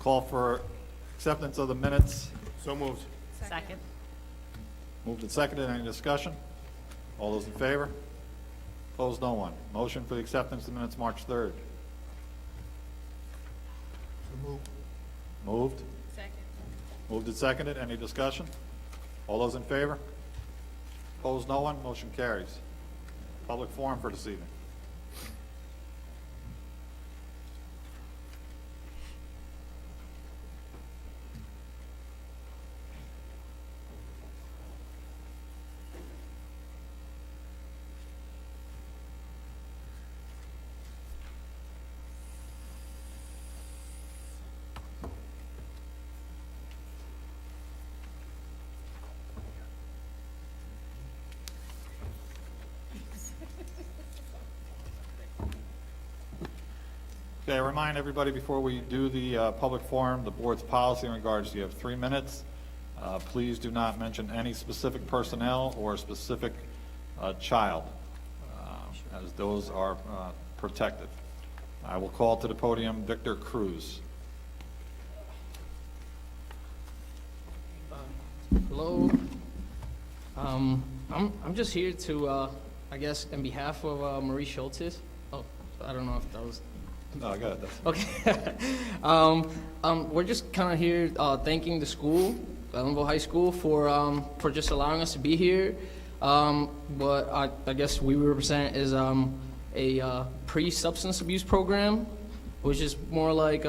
Call for acceptance of the minutes. So moved. Second. Moved and seconded. Any discussion? All those in favor? Opposed, no one. Motion for the acceptance of the minutes, March 3rd. So moved. Moved. Second. Moved and seconded. Any discussion? All those in favor? Opposed, no one. Motion carries. Public forum for this evening. Okay, I remind everybody before we do the public forum, the board's policy in regards to you have 3 minutes. Please do not mention any specific personnel or specific child, as those are protected. I will call to the podium Victor Cruz. Hello. I'm just here to, I guess, on behalf of Marie Schultes. Oh, I don't know if that was. No, I got it. Okay. We're just kind of here thanking the school, Ellenville High School, for just allowing us to be here. What I guess we represent is a pre-substance abuse program, which is more like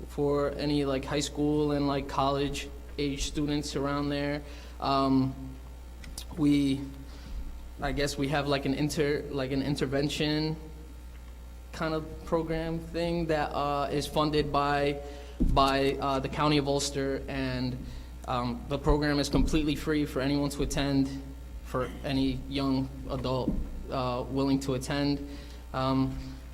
for any like high school and like college age students around there. I guess we have like an intervention kind of program thing that is funded by the County of Ulster, and the program is completely free for anyone to attend, for any young adult willing to attend. I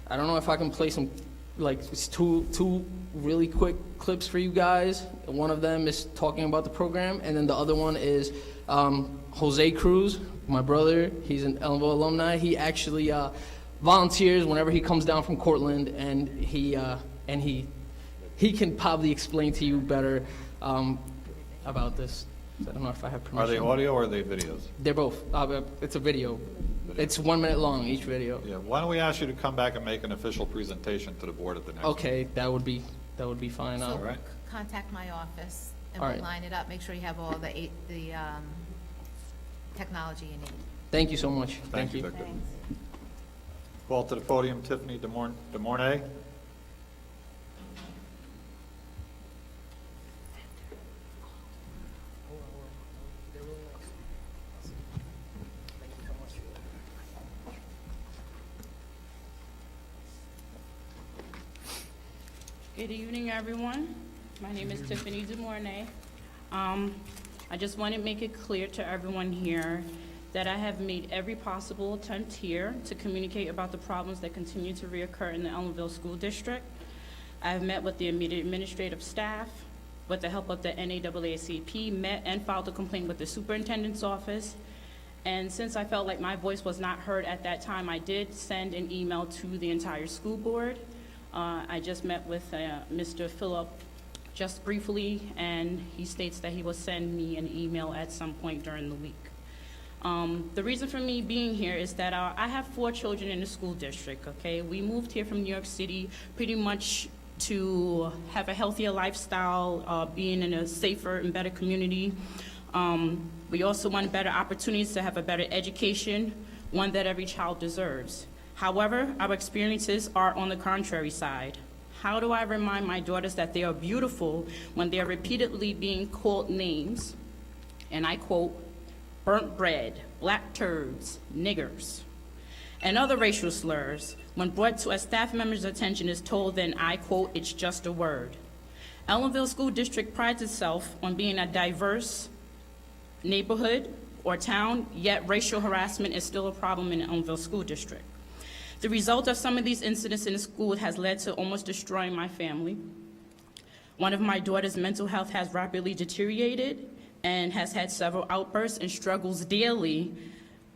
don't know if I can play some, like, two really quick clips for you guys. One of them is talking about the program, and then the other one is Jose Cruz, my brother. He's an Ellenville alumni. He actually volunteers whenever he comes down from Cortland, and he can probably explain to you better about this. I don't know if I have permission. Are they audio or are they videos? They're both. It's a video. It's 1 minute long, each video. Yeah, why don't we ask you to come back and make an official presentation to the board at the next Okay, that would be fine. All right. Contact my office and All we'll right. line it up. Make sure you have all the technology you need. Thank you so much. Thank you, Victor. Call to the podium Tiffany DeMornay. Good evening, everyone. My name is Tiffany DeMornay. I just want to make it clear to everyone here that I have made every possible attempt here to communicate about the problems that continue to reoccur in the Ellenville School District. I have met with the immediate administrative staff. With the help of the NAACP, met and filed a complaint with the superintendent's office. And since I felt like my voice was not heard at that time, I did send an email to the entire school board. I just met with Mr. Phillip just briefly, and he states that he will send me an email at some point during the week. The reason for me being here is that I have 4 children in the school district, okay? We moved here from New York City pretty much to have a healthier lifestyle, being in a safer and better community. We also want better opportunities to have a better education, one that every child deserves. However, our experiences are on the contrary side. How do I remind my daughters that they are beautiful when they are repeatedly being called names, and I quote, burnt bread, black turds, niggers, and other racial slurs when brought to a staff member's attention is told, then I quote, it's just a word. Ellenville School District prides itself on being a diverse neighborhood or town, yet racial harassment is still a problem in the Ellenville School District. The result of some of these incidents in the school has led to almost destroying my family. One of my daughter's mental health has rapidly deteriorated and has had several outbursts and struggles daily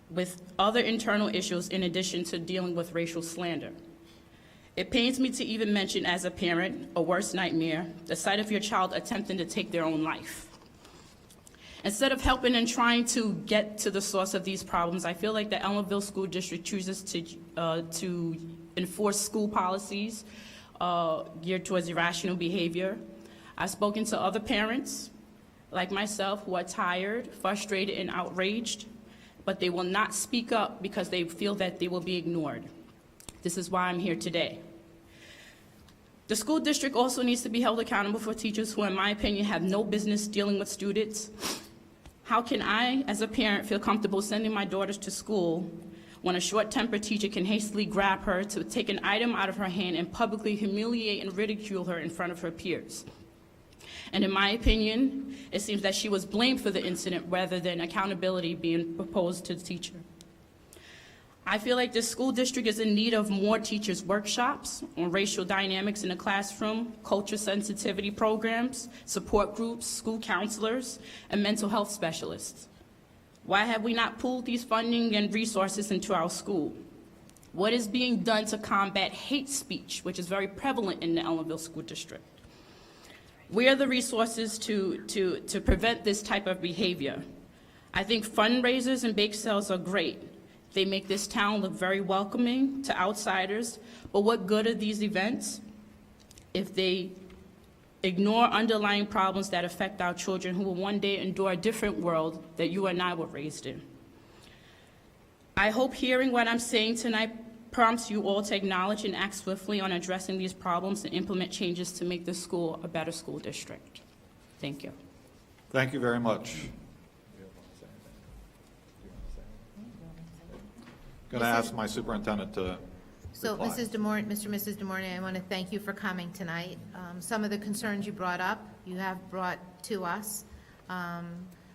with other internal issues in addition to dealing with racial slander. It pains me to even mention as a parent, a worst nightmare, the sight of your child attempting to take their own life. Instead of helping and trying to get to the source of these problems, I feel like the Ellenville School District chooses to enforce school policies geared towards irrational behavior. I've spoken to other parents, like myself, who are tired, frustrated, and outraged, but they will not speak up because they feel that they will be ignored. This is why I'm here today. The school district also needs to be held accountable for teachers who, in my opinion, have no business dealing with students. How can I, as a parent, feel comfortable sending my daughters to school when a short-tempered teacher can hastily grab her to take an item out of her hand and publicly humiliate and ridicule her in front of her peers? And in my opinion, it seems that she was blamed for the incident rather than accountability being proposed to the teacher. I feel like this school district is in need of more teachers' workshops on racial dynamics in the classroom, culture sensitivity programs, support groups, school counselors, and mental health specialists. Why have we not pooled these funding and resources into our school? What is being done to combat hate speech, which is very prevalent in the Ellenville School District? Where are the resources to prevent this type of behavior? I think fundraisers and bake sales are great. They make this town look very welcoming to outsiders, but what good are these events if they ignore underlying problems that affect our children who will one day endure a different world that you and I were raised in? I hope hearing what I'm saying tonight prompts you all to acknowledge and act swiftly on addressing these problems and implement changes to make this school a better school district. Thank you. Thank you very much. Going to ask my superintendent to So, reply. Mr. and Mrs. DeMornay, I want to thank you for coming tonight. Some of the concerns you brought up, you have brought to us.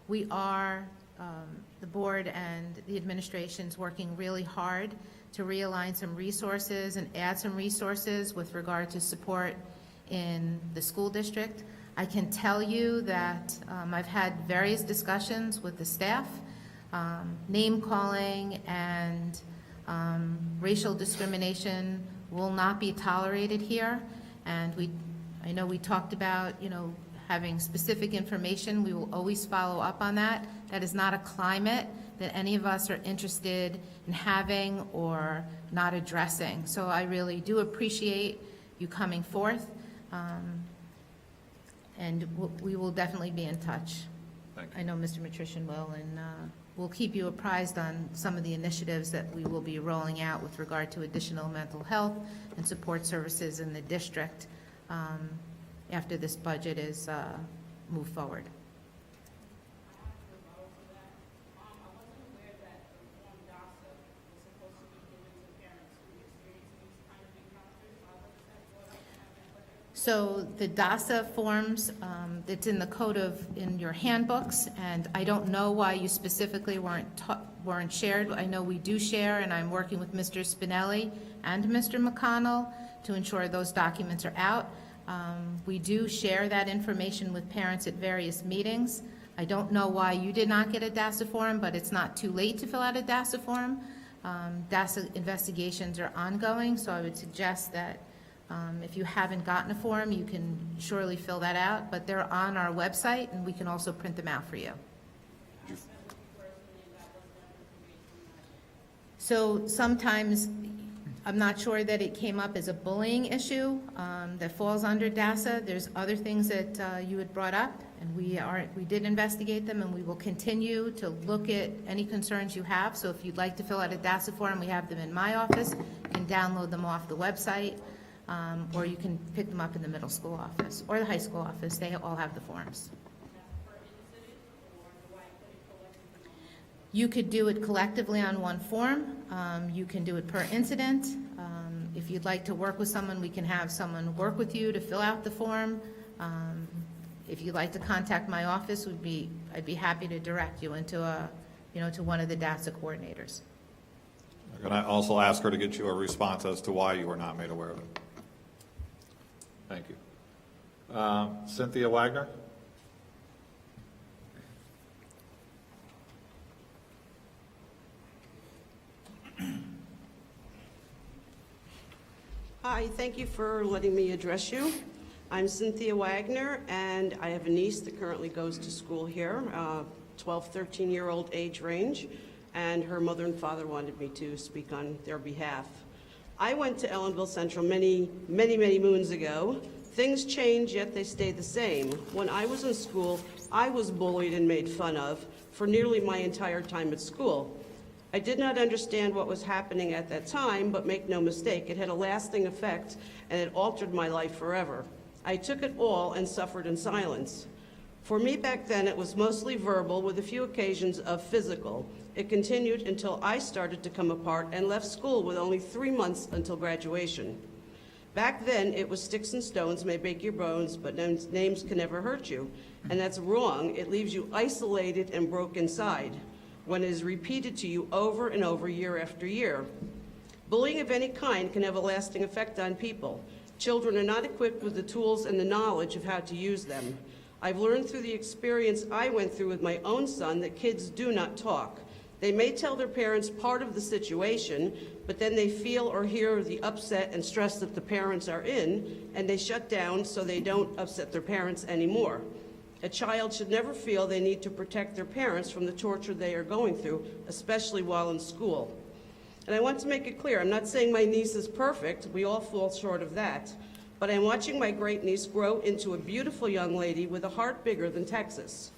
We are, the board and the administration's working really hard to realign some resources and add some resources with regard to support in the school district. I can tell you that I've had various discussions with the staff. Name calling and racial discrimination will not be tolerated here. And I know we talked about, having specific information. We will always follow up on that. That is not a climate that any of us are interested in having or not addressing. So I really do appreciate you coming forth. And we will definitely be in touch. Thank you. I know Mr. Matrician will, and we'll keep you apprised on some of the initiatives that we will be rolling out with regard to additional mental health and support services in the district after this budget is moved forward. So the DASA forms, it's in the code in your handbooks, and I don't know why you specifically weren't shared. I know we do share, and I'm working with Mr. Spinelli and Mr. McConnell to ensure those documents are out. We do share that information with parents at various meetings. I don't know why you did not get a DASA form, but it's not too late to fill out a DASA form. DASA investigations are ongoing, so I would suggest that if you haven't gotten a form, you can surely fill that out, but they're on our website, and we can also print them out for you. So sometimes, I'm not sure that it came up as a bullying issue that falls under DASA. There's other things that you had brought up, and we did investigate them, and we will continue to look at any concerns you have. So if you'd like to fill out a DASA form, we have them in my office. You can download them off the website. Or you can pick them up in the middle school office or the high school office. They all have the forms. You could do it collectively on one form. You can do it per incident. If you'd like to work with someone, we can have someone work with you to fill out the form. If you'd like to contact my office, I'd be happy to direct you into to one of the DASA coordinators. I'm going to also ask her to get you a response as to why you were not made aware of it. Thank you. Cynthia Wagner? Hi, thank you for letting me address you. I'm Cynthia Wagner, and I have a niece that currently goes to school here, 12, 13-year-old age range, and her mother and father wanted me to speak on their behalf. I went to Ellenville Central many moons ago. Things change, yet they stay the same. When I was in school, I was bullied and made fun of for nearly my entire time at school. I did not understand what was happening at that time, but make no mistake, it had a lasting effect and it altered my life forever. I took it all and suffered in silence. For me back then, it was mostly verbal with a few occasions of physical. It continued until I started to come apart and left school with only 3 months until graduation. Back then, it was sticks and stones may break your bones, but names can never hurt you. And that's wrong. It leaves you isolated and broke inside when it is repeated to you over and over year after year. Bullying of any kind can have a lasting effect on people. Children are not equipped with the tools and the knowledge of how to use them. I've learned through the experience I went through with my own son that kids do not talk. They may tell their parents part of the situation, but then they feel or hear the upset and stress that the parents are in, and they shut down so they don't upset their parents anymore. A child should never feel they need to protect their parents from the torture they are going through, especially while in school. And I want to make it clear, I'm not saying my niece is perfect, we all fall short of that, but I'm watching my great niece grow into a beautiful young lady with a heart bigger than Texas.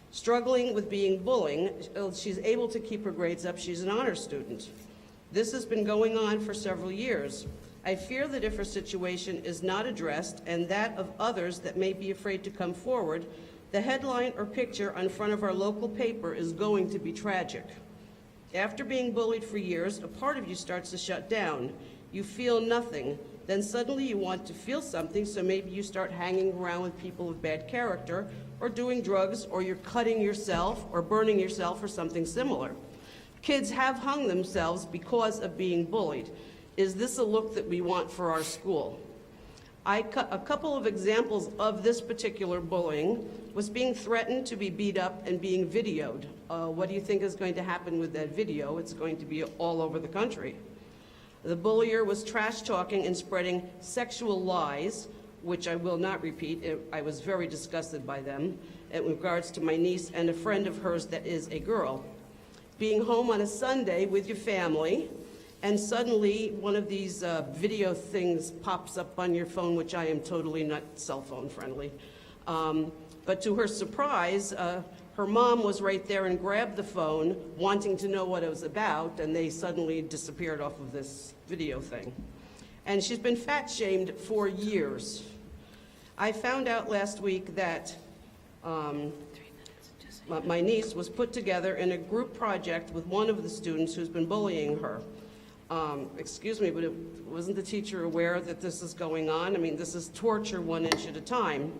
Struggling with being bullying, she's able to keep her grades up, she's an honor student. This has been going on for several years. I fear that if her situation is not addressed, and that of others that may be afraid to come forward, the headline or picture on front of our local paper is going to be tragic. After being bullied for years, a part of you starts to shut down. You feel nothing. Then suddenly you want to feel something, so maybe you start hanging around with people of bad character, or doing drugs, or you're cutting yourself, or burning yourself, or something similar. Kids have hung themselves because of being bullied. Is this a look that we want for our school? A couple of examples of this particular bullying was being threatened to be beat up and being videoed. What do you think is going to happen with that video? It's going to be all over the country. The bullier was trash talking and spreading sexual lies, which I will not repeat. I was very disgusted by them in regards to my niece and a friend of hers that is a girl. Being home on a Sunday with your family, and suddenly one of these video things pops up on your phone, which I am totally not cell phone friendly. But to her surprise, her mom was right there and grabbed the phone, wanting to know what it was about, and they suddenly disappeared off of this video thing. And she's been fat-shamed for years. I found out last week that my niece was put together in a group project with one of the students who's been bullying her. Excuse me, but wasn't the teacher aware that this is going on? I mean, this is torture 1 inch at a time.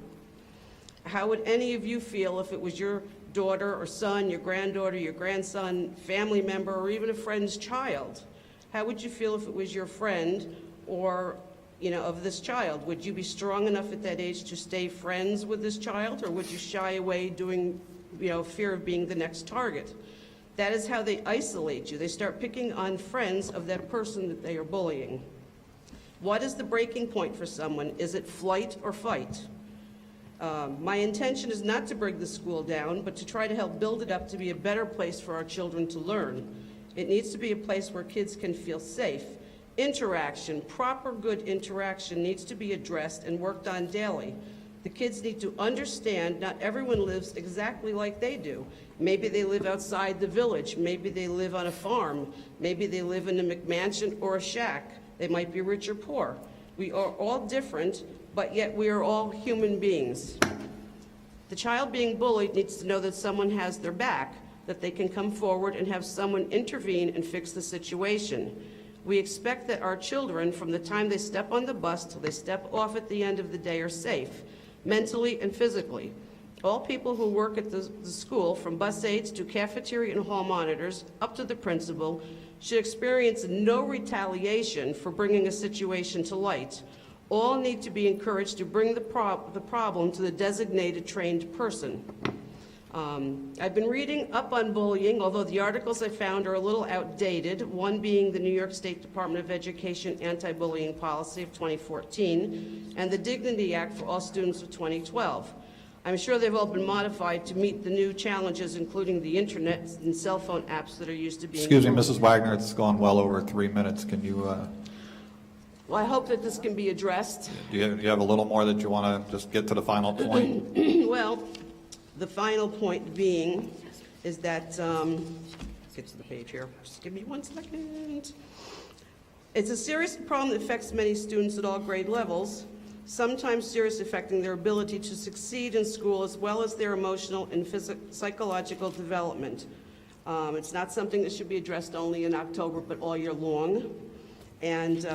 How would any of you feel if it was your daughter or son, your granddaughter, your grandson, family member, or even a friend's child? How would you feel if it was your friend or, of this child? Would you be strong enough at that age to stay friends with this child, or would you shy away doing, fear of being the next target? That is how they isolate you. They start picking on friends of that person that they are bullying. What is the breaking point for someone? Is it flight or fight? My intention is not to bring the school down, but to try to help build it up to be a better place for our children to learn. It needs to be a place where kids can feel safe. Interaction, proper good interaction, needs to be addressed and worked on daily. The kids need to understand not everyone lives exactly like they do. Maybe they live outside the village. Maybe they live on a farm. Maybe they live in a McMansion or a shack. They might be rich or poor. We are all different, but yet we are all human beings. The child being bullied needs to know that someone has their back, that they can come forward and have someone intervene and fix the situation. We expect that our children, from the time they step on the bus till they step off at the end of the day, are safe, mentally and physically. All people who work at the school, from bus aides to cafeteria and hall monitors, up to the principal, should experience no retaliation for bringing a situation to light. All need to be encouraged to bring the problem to the designated trained person. I've been reading up on bullying, although the articles I found are a little outdated, one being the New York State Department of Education Anti-Bullying Policy of 2014 and the Dignity Act for All Students of 2012. I'm sure they've all been modified to meet the new challenges, including the internet and cell phone apps that are used to being... Excuse me, Mrs. Wagner, it's gone well over 3 minutes. Can you, Well, I hope that this can be addressed. do you have a little more that you want to just get to the final point? Well, the final point being is that, get to the page here, just give me 1 second. It's a serious problem that affects many students at all grade levels, sometimes seriously affecting their ability to succeed in school as well as their emotional and psychological development. It's not something that should be addressed only in October, but all year long. And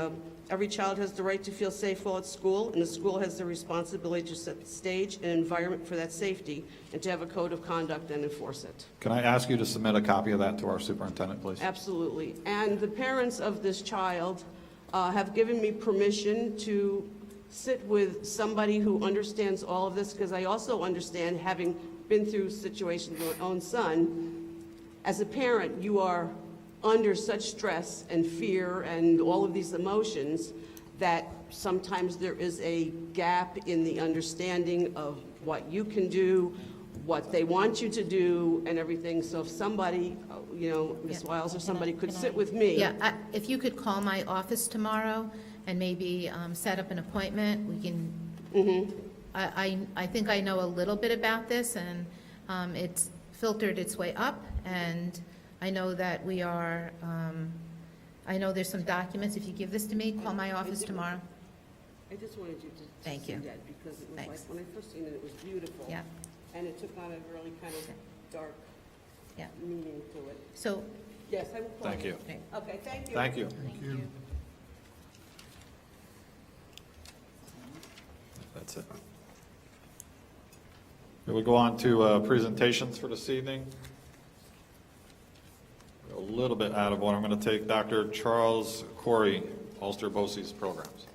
every child has the right to feel safe while at school, and the school has the responsibility to set the stage and environment for that safety and to have a code of conduct and enforce it. Can I ask you to submit a copy of that to our superintendent, please? Absolutely. And the parents of this child have given me permission to sit with somebody who understands all of this, because I also understand, having been through situations with my own son, as a parent, you are under such stress and fear and all of these emotions that sometimes there is a gap in the understanding of what you can do, what they want you to do, and everything. So if somebody, Ms. Wiles or somebody could sit with me. Yeah, if you could call my office tomorrow and maybe set up an appointment, we can, I think I know a little bit about this, and it's filtered its way up, and I know that we are, I know there's some documents. If you give this to me, call my office tomorrow. I just wanted you to Thank see you. that, because it was like, Thanks. when I first seen it, it was beautiful. Yeah, And it took on a really kind of dark yeah. meaning to it. So, Yes, I will call Thank you. Okay, thank you. Thank you. thank you. That's it. We'll go on to presentations for this evening. A little bit out of order. I'm going to take Dr. Charles Corey, Ulster BOCES Programs.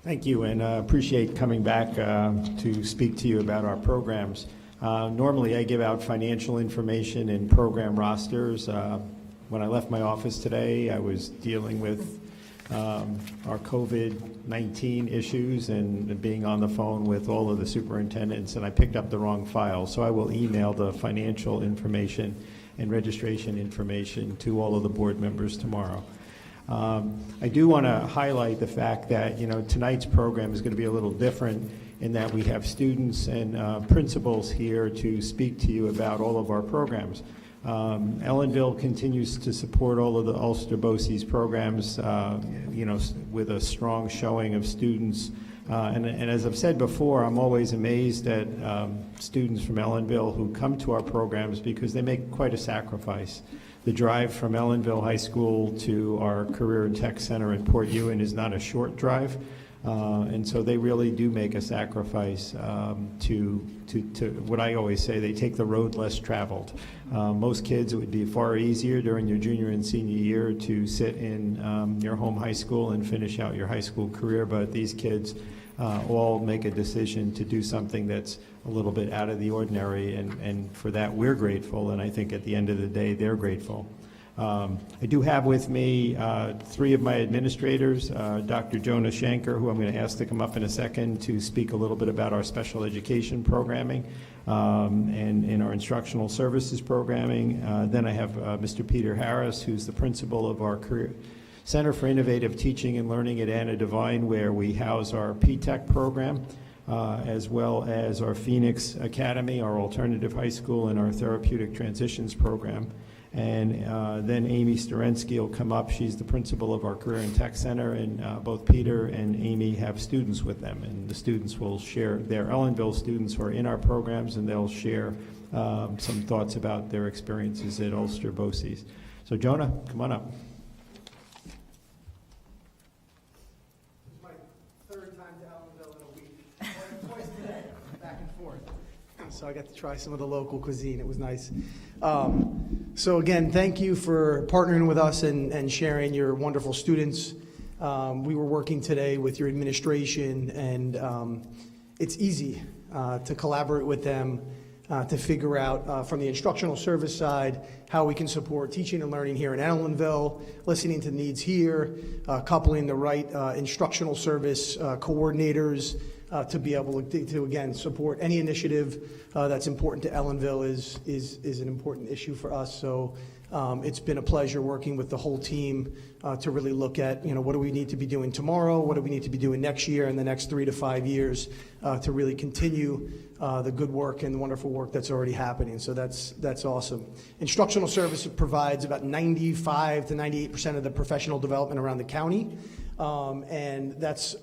Thank you, and appreciate coming back to speak to you about our programs. Normally, I give out financial information and program rosters. When I left my office today, I was dealing with our COVID-19 issues and being on the phone with all of the superintendents, and I picked up the wrong file. So I will email the financial information and registration information to all of the board members tomorrow. I do want to highlight the fact that, tonight's program is going to be a little different in that we have students and principals here to speak to you about all of our programs. Ellenville continues to support all of the Ulster BOCES programs, with a strong showing of students. And as I've said before, I'm always amazed at students from Ellenville who come to our programs because they make quite a sacrifice. The drive from Ellenville High School to our Career and Tech Center in Port Ewan is not a short drive. And so they really do make a sacrifice to what I always say, they take the road less traveled. Most kids, it would be far easier during your junior and senior year to sit in your home high school and finish out your high school career, but these kids all make a decision to do something that's a little bit out of the ordinary, and for that we're grateful, and I think at the end of the day they're grateful. I do have with me three of my administrators, Dr. Jonah Shanker, who I'm going to ask to come up in a second to speak a little bit about our special education programming and in our instructional services programming. Then I have Mr. Peter Harris, who's the principal of our Career Center for Innovative Teaching and Learning at Anna Devine, where we house our P-TECH program, as well as our Phoenix Academy, our alternative high school, and our Therapeutic Transitions program. And then Amy Starensky will come up. She's the principal of our Career and Tech Center, and both Peter and Amy have students with them, and the students will share, their Ellenville students who are in our programs, and they'll share some thoughts about their experiences at Ulster BOCES. So Jonah, come on up. It's my third time to Ellenville in a week. Twice today, back and forth. So I got to try some of the local cuisine. It was nice. So again, thank you for partnering with us and sharing your wonderful students. We were working today with your administration, and it's easy to collaborate with them to figure out from the instructional service side how we can support teaching and learning here in Ellenville, listening to needs here, coupling the right instructional service coordinators to be able to again support any initiative that's important to Ellenville is an important issue for us. So it's been a pleasure working with the whole team to really look at, what do we need to be doing tomorrow, what do we need to be doing next year and the next 3 to 5 years to really continue the good work and the wonderful work that's already happening. So that's awesome. Instructional service provides about 95 to 98% of the professional development around the county. And that's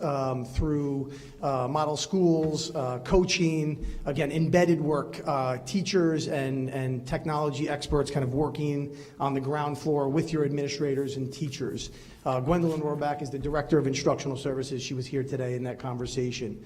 through model schools, coaching, again, embedded work, teachers and technology experts kind of working on the ground floor with your administrators and teachers. Gwendolyn Rohrbach is the Director of Instructional Services. She was here today in that conversation.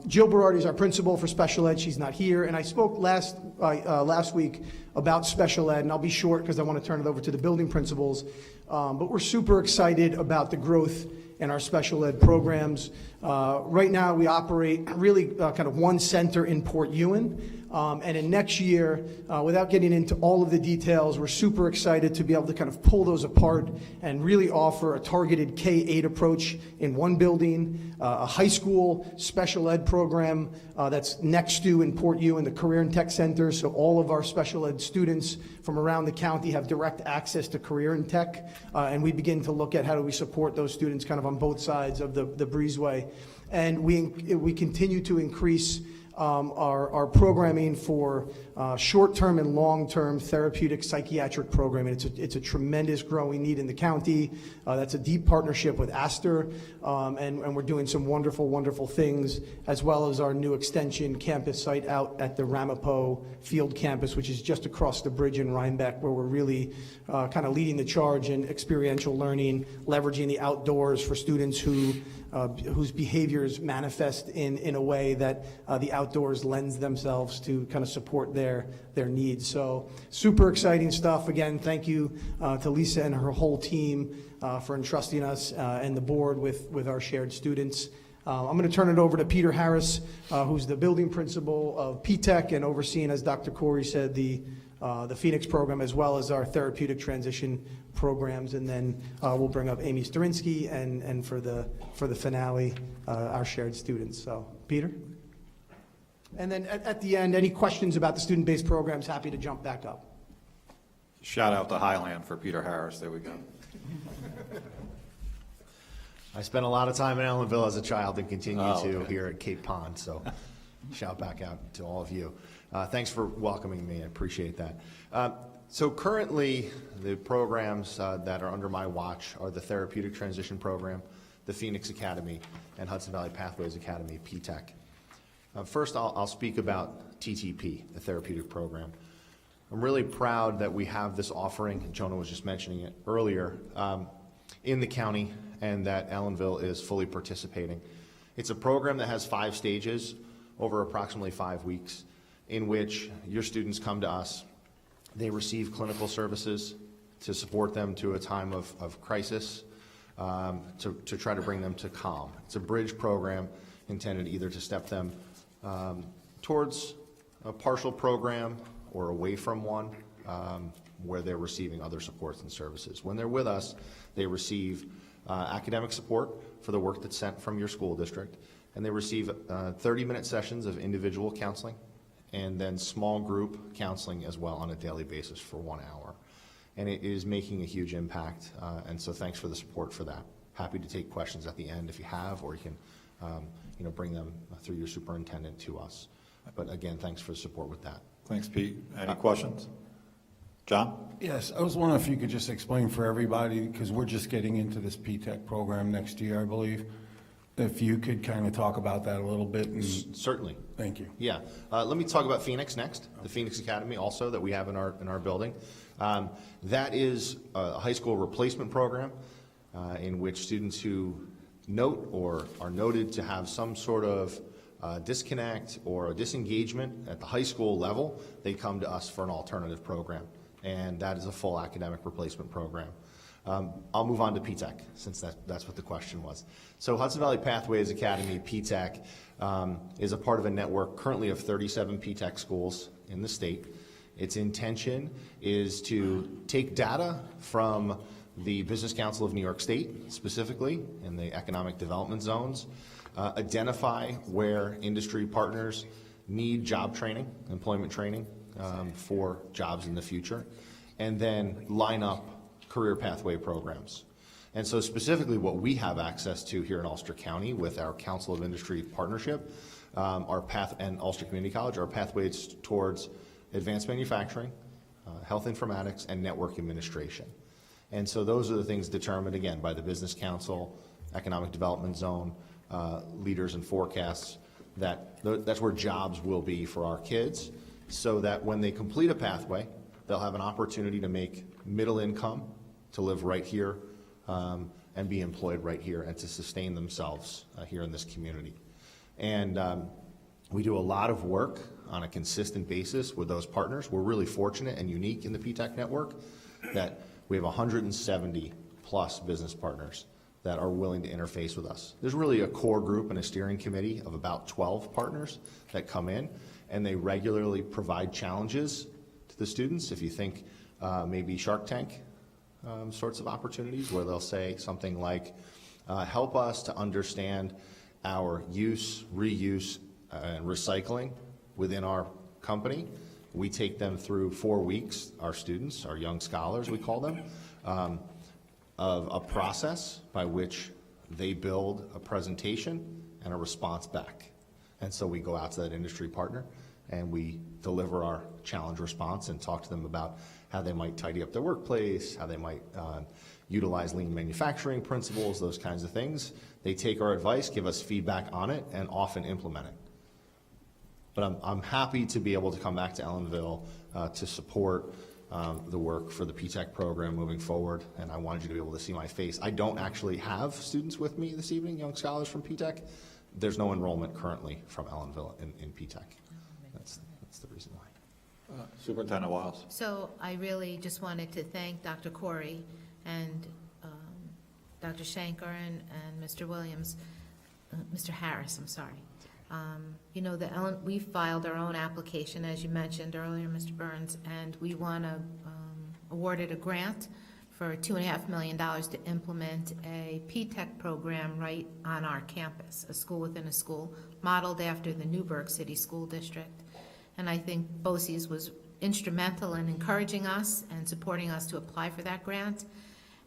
Jill Berardi is our principal for special ed. She's not here. And I spoke last week about special ed, and I'll be short because I want to turn it over to the building principals. But we're super excited about the growth in our special ed programs. Right now, we operate really kind of one center in Port Ewan. And in next year, without getting into all of the details, we're super excited to be able to kind of pull those apart and really offer a targeted K-8 approach in one building, a high school special ed program that's next to in Port Ewan, the Career and Tech Center. So all of our special ed students from around the county have direct access to Career and Tech. And we begin to look at how do we support those students kind of on both sides of the breezeway. And we continue to increase our programming for short-term and long-term therapeutic psychiatric programming. It's a tremendous growing need in the county. That's a deep partnership with Astor, and we're doing some wonderful, wonderful things, as well as our new extension campus site out at the Ramapo Field campus, which is just across the bridge in Rhinebeck, where we're really kind of leading the charge in experiential learning, leveraging the outdoors for students whose behaviors manifest in a way that the outdoors lends themselves to kind of support their needs. So super exciting stuff. Again, thank you to Lisa and her whole team for entrusting us and the board with our shared students. I'm going to turn it over to Peter Harris, who's the building principal of P-TECH and overseeing, as Dr. Corey said, the Phoenix program, as well as our therapeutic transition programs. And then we'll bring up Amy Sterinsky and for the finale, our shared students. So, Peter? And then at the end, any questions about the student-based programs, happy to jump back up. Shout out to Highland for Peter Harris. There we go. I spent a lot of time in Ellenville as a child and continue to okay. here at Cape Pond, so shout back out to all of you. Thanks for welcoming me. I appreciate that. So currently, the programs that are under my watch are the Therapeutic Transition Program, the Phoenix Academy, and Hudson Valley Pathways Academy, P-TECH. First, I'll speak about TTP, the Therapeutic Program. I'm really proud that we have this offering, Jonah was just mentioning it earlier, in the county, and that Ellenville is fully participating. It's a program that has 5 stages over approximately 5 weeks, in which your students come to us. They receive clinical services to support them to a time of crisis, to try to bring them to calm. It's a bridge program intended either to step them towards a partial program or away from one, where they're receiving other supports and services. When they're with us, they receive academic support for the work that's sent from your school district, and they receive 30-minute sessions of individual counseling, and then small group counseling as well on a daily basis for 1 hour. And it is making a huge impact, and so thanks for the support for that. Happy to take questions at the end if you have, or you can bring them through your superintendent to us. But again, thanks for the support with that. Thanks, Pete. Any questions? John? Yes, I was wondering if you could just explain for everybody, because we're just getting into this P-TECH program next year, I believe. If you could kind of talk about that a little bit. And Certainly. Thank you. Yeah. Let me talk about Phoenix next, the Phoenix Academy also that we have in our building. That is a high school replacement program in which students who note or are noted to have some sort of disconnect or a disengagement at the high school level, they come to us for an alternative program. And that is a full academic replacement program. I'll move on to PTEC, since that's what the question was. So Hudson Valley Pathways Academy, PTEC, is a part of a network currently of 37 PTEC schools in the state. Its intention is to take data from the Business Council of New York State, specifically in the economic development zones, identify where industry partners need job training, employment training for jobs in the future, and then line up career pathway programs. And so specifically what we have access to here in Ulster County with our Council of Industry Partnership, and Ulster Community College, are pathways towards advanced manufacturing, health informatics, and network administration. And so those are the things determined, again, by the Business Council, Economic Development Zone, leaders and forecasts, that's where jobs will be for our kids, so that when they complete a pathway, they'll have an opportunity to make middle income, to live right here, and be employed right here, and to sustain themselves here in this community. And we do a lot of work on a consistent basis with those partners. We're really fortunate and unique in the PTEC network that we have 170 plus business partners that are willing to interface with us. There's really a core group and a steering committee of about 12 partners that come in, and they regularly provide challenges to the students. If you think maybe Shark Tank sorts of opportunities, where they'll say something like, help us to understand our use, reuse, and recycling within our company. We take them through 4 weeks, our students, our young scholars, we call them, of a process by which they build a presentation and a response back. And so we go out to that industry partner and we deliver our challenge response and talk to them about how they might tidy up their workplace, how they might utilize lean manufacturing principles, those kinds of things. They take our advice, give us feedback on it, and often implement it. But I'm happy to be able to come back to Ellenville to support the work for the PTEC program moving forward, and I wanted you to be able to see my face. I don't actually have students with me this evening, young scholars from PTEC. There's no enrollment currently from Ellenville in PTEC. That's the reason why. Superintendent Wiles. So I really just wanted to thank Dr. Corey and Dr. Shanker and Mr. Williams, Mr. Harris, I'm sorry. You know, we filed our own application, as you mentioned earlier, Mr. Burns, and we awarded a grant for $2.5 million to implement a PTEC program right on our campus, a school within a school, modeled after the Newburgh City School District. And I think BOCES was instrumental in encouraging us and supporting us to apply for that grant.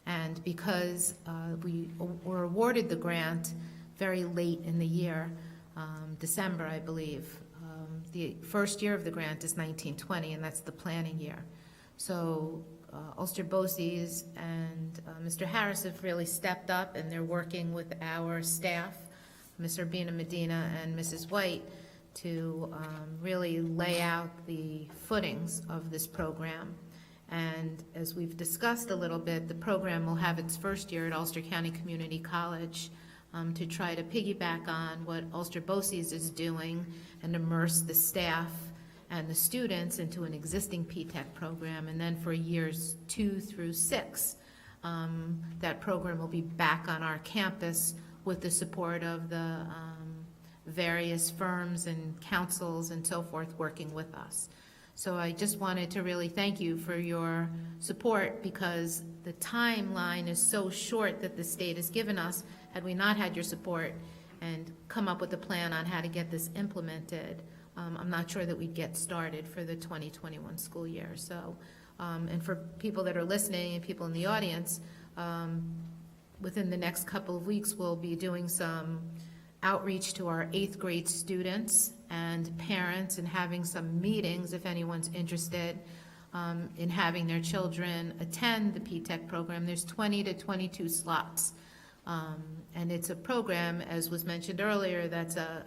And because we were awarded the grant very late in the year, December, I believe. The first year of the grant is 1920, and that's the planning year. So Ulster BOCES and Mr. Harris have really stepped up, and they're working with our staff, Ms. Urbina Medina and Mrs. White, to really lay out the footings of this program. And as we've discussed a little bit, the program will have its first year at Ulster County Community College, to try to piggyback on what Ulster BOCES is doing and immerse the staff and the students into an existing PTEC program. And then for years 2 through 6, that program will be back on our campus with the support of the various firms and councils and so forth working with us. So I just wanted to really thank you for your support, because the timeline is so short that the state has given us. Had we not had your support and come up with a plan on how to get this implemented, I'm not sure that we'd get started for the 2021 school year. So, and for people that are listening and people in the audience, within the next couple of weeks, we'll be doing some outreach to our 8th grade students and parents, and having some meetings if anyone's interested in having their children attend the PTEC program. There's 20 to 22 slots. And it's a program, as was mentioned earlier, that's a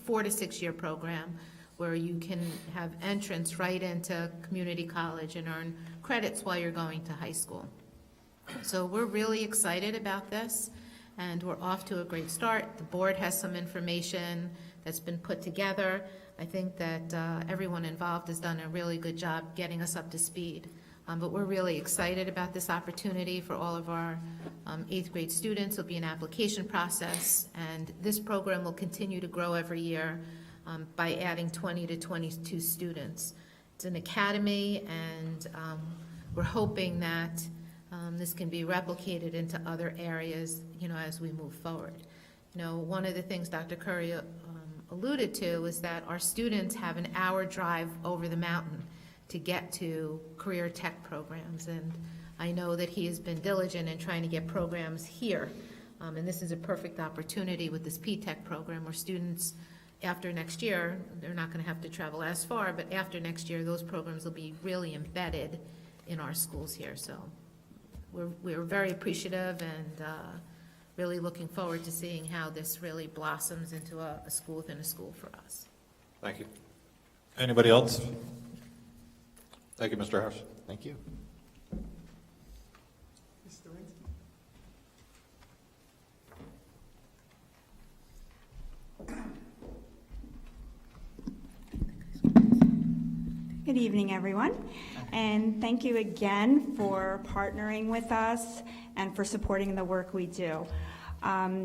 4 to 6 year program where you can have entrance right into community college and earn credits while you're going to high school. So we're really excited about this, and we're off to a great start. The board has some information that's been put together. I think that everyone involved has done a really good job getting us up to speed But we're really excited about this opportunity for all of our 8th grade students. It'll be an application process, and this program will continue to grow every year by adding 20 to 22 students. It's an academy, and we're hoping that this can be replicated into other areas, as we move forward. One of the things Dr. Curry alluded to is that our students have an hour drive over the mountain to get to career tech programs, and I know that he has been diligent in trying to get programs here, and this is a perfect opportunity with this P-Tech program where students, after next year, they're not going to have to travel as far, but after next year, those programs will be really embedded in our schools here. So we're very appreciative and really looking forward to seeing how this really blossoms into a school within a school for us. Thank you. Anybody else? Thank you, Mr. Harris. Thank you. Good evening, everyone, and thank you again for partnering with us and for supporting the work we do.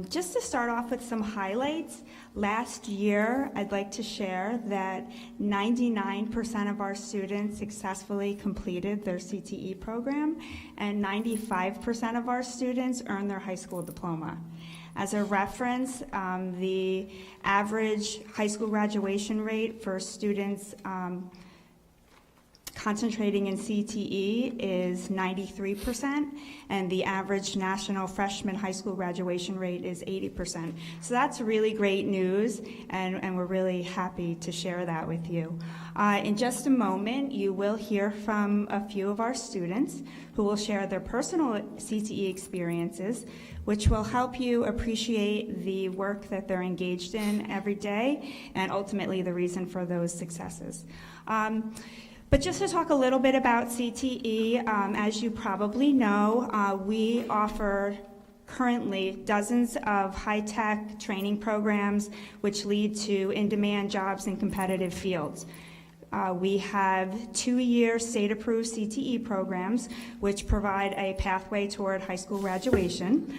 Just to start off with some highlights, last year I'd like to share that 99% of our students successfully completed their CTE program, and 95% of our students earned their high school diploma. As a reference, the average high school graduation rate for students concentrating in CTE is 93%, and the average national freshman high school graduation rate is 80%. So that's really great news, and we're really happy to share that with you. In just a moment, you will hear from a few of our students who will share their personal CTE experiences, which will help you appreciate the work that they're engaged in every day, and ultimately the reason for those successes. But just to talk a little bit about CTE, as you probably know, we offer currently dozens of high-tech training programs which lead to in-demand jobs in competitive fields. We have 2-year state-approved CTE programs which provide a pathway toward high school graduation.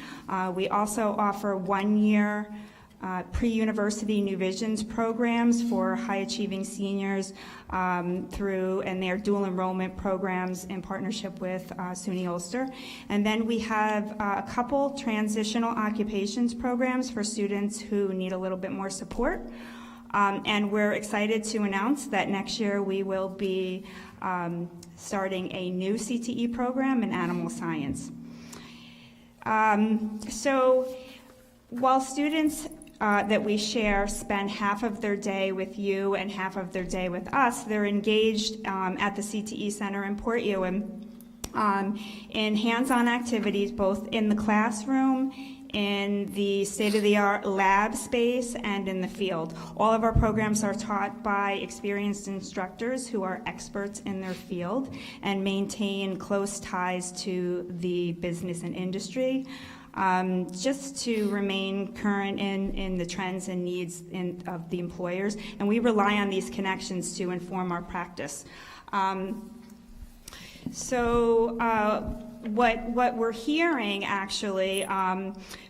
We also offer 1-year pre-university New Visions programs for high-achieving seniors and their dual enrollment programs in partnership with SUNY Ulster. And then we have a couple transitional occupations programs for students who need a little bit more support. And we're excited to announce that next year we will be starting a new CTE program in animal science. So while students that we share spend half of their day with you and half of their day with us, they're engaged at the CTE Center in Port Ewan in hands-on activities both in the classroom, in the state-of-the-art lab space, and in the field. All of our programs are taught by experienced instructors who are experts in their field and maintain close ties to the business and industry. Just to remain current in the trends and needs of the employers, and we rely on these connections to inform our practice. What we're hearing actually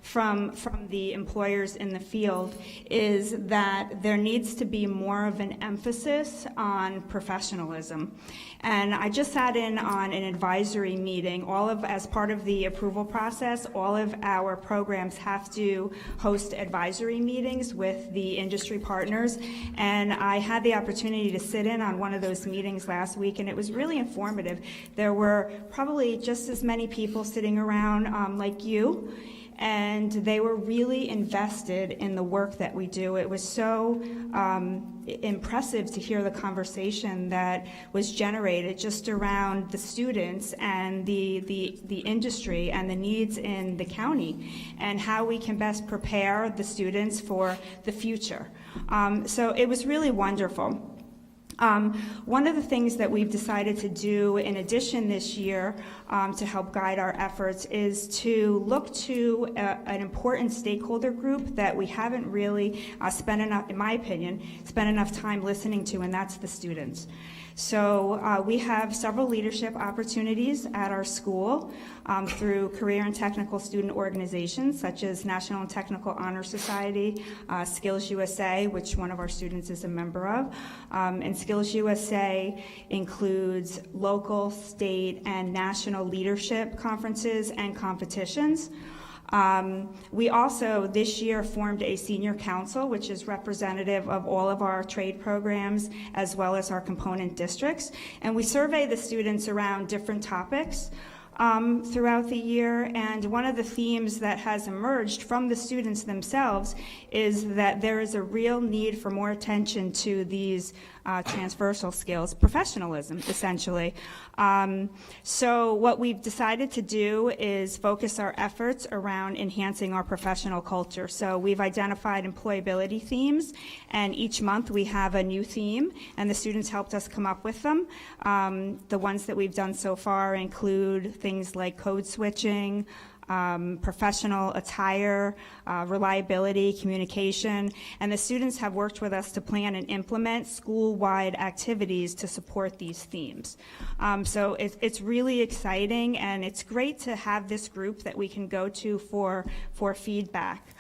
from the employers in the field is that there needs to be more of an emphasis on professionalism. And I just sat in on an advisory meeting. As part of the approval process, all of our programs have to host advisory meetings with the industry partners. And I had the opportunity to sit in on one of those meetings last week, and it was really informative. There were probably just as many people sitting around like you, and they were really invested in the work that we do. It was so impressive to hear the conversation that was generated just around the students and the industry and the needs in the county and how we can best prepare the students for the future. So it was really wonderful. One of the things that we've decided to do in addition this year to help guide our efforts is to look to an important stakeholder group that we haven't really spent enough, in my opinion, spent enough time listening to, and that's the students. So we have several leadership opportunities at our school through career and technical student organizations such as National and Technical Honor Society, Skills USA, which one of our students is a member of. And Skills USA includes local, state, and national leadership conferences and competitions. We also this year formed a senior council, which is representative of all of our trade programs as well as our component districts. And we survey the students around different topics throughout the year. And one of the themes that has emerged from the students themselves is that there is a real need for more attention to these transversal skills, professionalism, essentially. So what we've decided to do is focus our efforts around enhancing our professional culture. So we've identified employability themes, and each month we have a new theme, and the students helped us come up with them. The ones that we've done so far include things like code switching, professional attire, reliability, communication, and the students have worked with us to plan and implement school-wide activities to support these themes. So it's really exciting, and it's great to have this group that we can go to for feedback.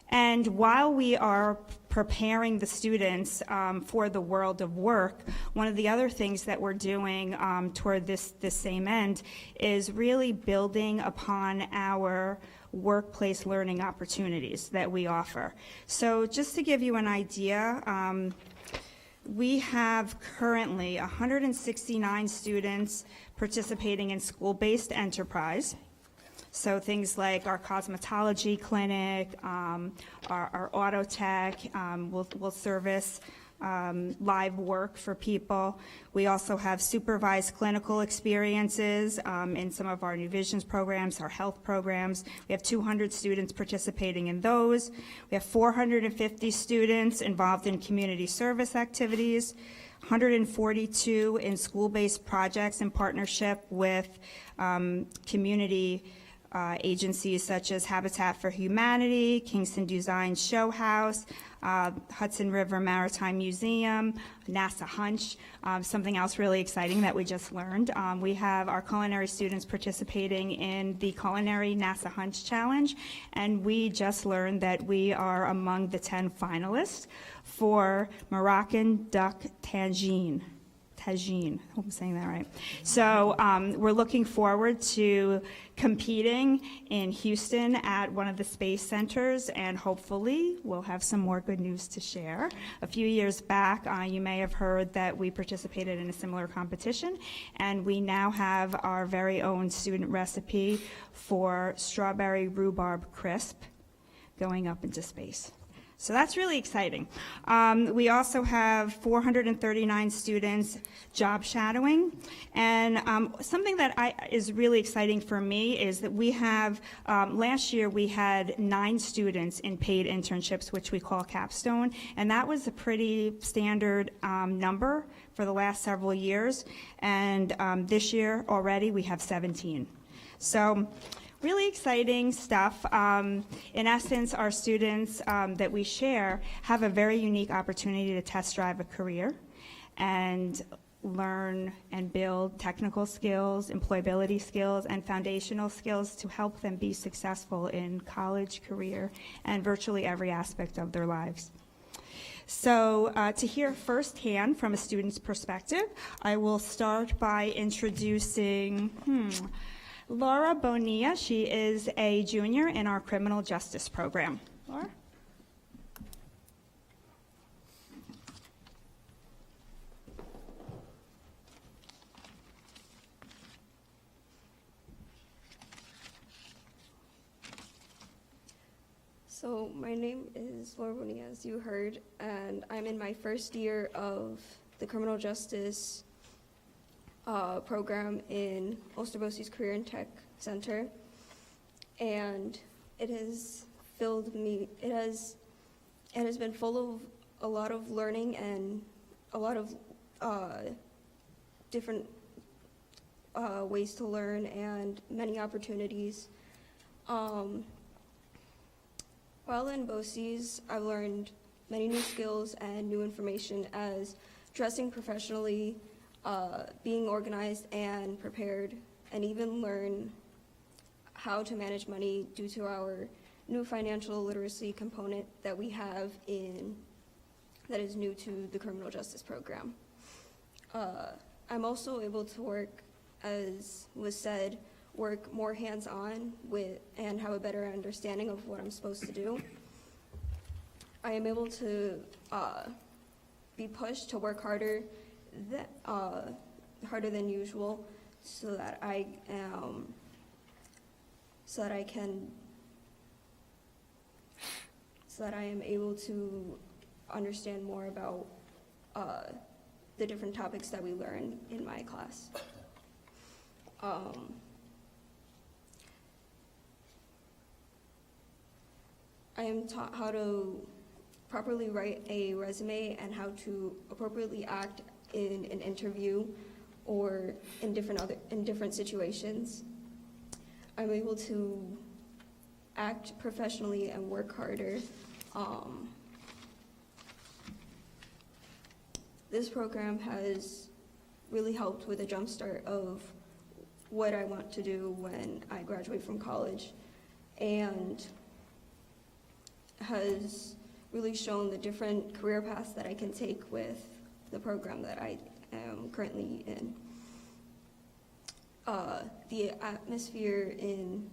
And while we are preparing the students for the world of work, one of the other things that we're doing toward this same end is really building upon our workplace learning opportunities that we offer. So just to give you an idea, we have currently 169 students participating in school-based enterprise. So things like our cosmetology clinic, our auto tech will service live work for people. We also have supervised clinical experiences in some of our New Visions programs, our health programs. We have 200 students participating in those. We have 450 students involved in community service activities, 142 in school-based projects in partnership with community agencies such as Habitat for Humanity, Kingston Design Show House, Hudson River Maritime Museum, NASA Hunch. Something else really exciting that we just learned. We have our culinary students participating in the Culinary NASA Hunch Challenge, and we just learned that we are among the 10 finalists for Moroccan duck tagine. I hope I'm saying that right. So we're looking forward to competing in Houston at one of the space centers, and hopefully we'll have some more good news to share. A few years back, you may have heard that we participated in a similar competition, and we now have our very own student recipe for strawberry rhubarb crisp going up into space. So that's really exciting. We also have 439 students job shadowing. And something that is really exciting for me is that we have, last year we had 9 students in paid internships, which we call capstone. And that was a pretty standard number for the last several years. And this year already we have 17. So really exciting stuff. In essence, our students that we share have a very unique opportunity to test drive a career and learn and build technical skills, employability skills, and foundational skills to help them be successful in college, career, and virtually every aspect of their lives. So to hear firsthand from a student's perspective, I will start by introducing Laura Bonilla. She is a junior in our criminal justice program. Laura? So my name is Laura Bonilla, as you heard, and I'm in my first year of the criminal justice program in Ulster BOCES Career and Tech Center, and it has filled me. It has been full of a lot of learning and a lot of different ways to learn and many opportunities. While in BOCES, I've learned many new skills and new information as dressing professionally, being organized and prepared, and even learn how to manage money due to our new financial literacy component that we have that is new to the criminal justice program. I'm also able to work, as was said, work more hands-on with and have a better understanding of what I'm supposed to do. I am able to be pushed to work harder than usual, so that I am able to understand more about the different topics that we learn in my class. I am taught how to properly write a resume and how to appropriately act in an interview or in different situations. I'm able to act professionally and work harder. This program has really helped with a jumpstart of what I want to do when I graduate from college, and has really shown the different career paths that I can take with the program that I am currently in. The atmosphere in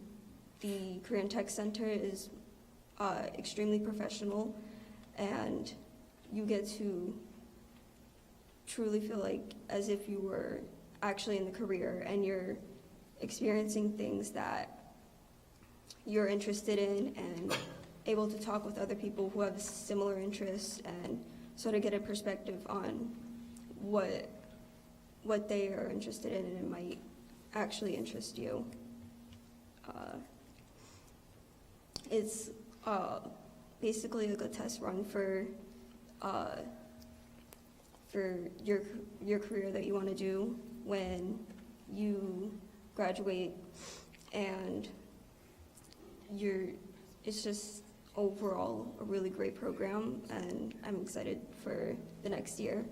the Korean Tech Center is extremely professional, and you get to truly feel like as if you were actually in the career and you're experiencing things that you're interested in and able to talk with other people who have similar interests and sort of get a perspective on what they are interested in, and it might actually interest you. It's basically like a test run for your career that you want to do when you graduate, and it's just overall a really great program, and I'm excited for the next year.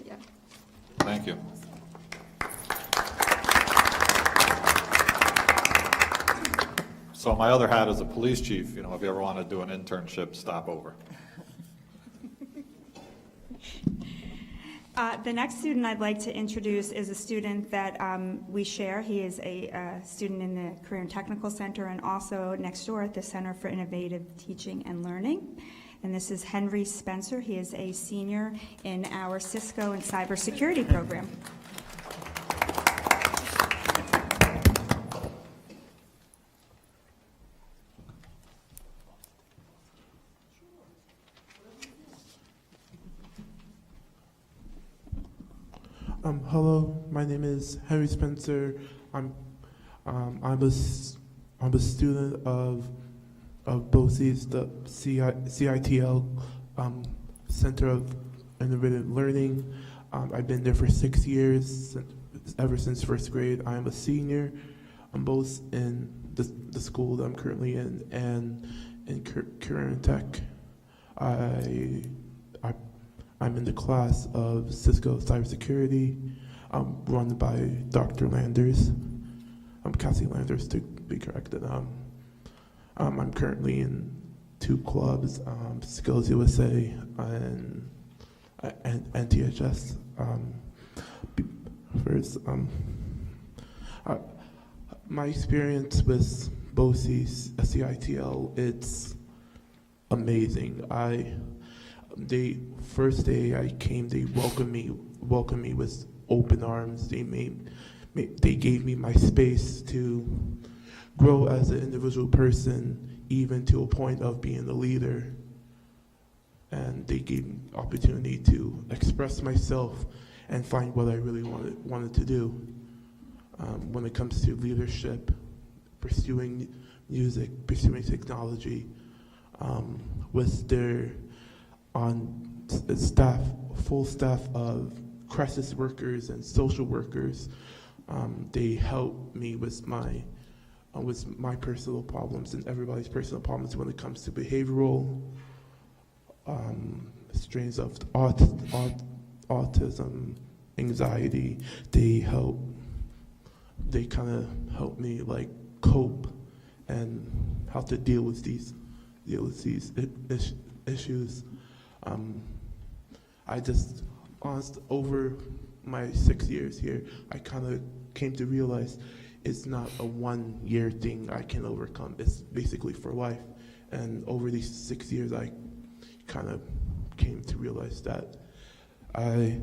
Yeah. Thank you. So my other hat as a police chief, if you ever want to do an internship, stop over. The next student I'd like to introduce is a student that we share. He is a student in the Career and Technical Center and also next door at the Center for Innovative Teaching and Learning. And this is Henry Spencer. He is a senior in our Cisco and Cybersecurity program. Hello, my name is Henry Spencer. I'm a student of BOCES, the CITL Center of Innovative Learning. I've been there for 6 years, ever since first grade. I am a senior. I'm both in the school that I'm currently in and in Career and Tech. I'm in the class of Cisco Cybersecurity, run by Dr. Landers, Cassie Landers to be corrected. I'm currently in 2 clubs, Skills USA and NTHS. First, my experience with BOCES, CITL, it's amazing. The first day I came, they welcomed me with open arms. They gave me my space to grow as an individual person, even to a point of being a leader. And they gave me opportunity to express myself and find what I really wanted to do. When it comes to leadership, pursuing music, pursuing technology, was there on staff full staff of crisis workers and social workers. They help me with my personal problems and everybody's personal problems when it comes to behavioral strains of autism, anxiety. They kind of help me like cope and how to deal with these issues. I just, over my 6 years here, I kind of came to realize it's not a 1 year thing I can overcome. It's basically for life. And over these 6 years, I kind of came to realize that I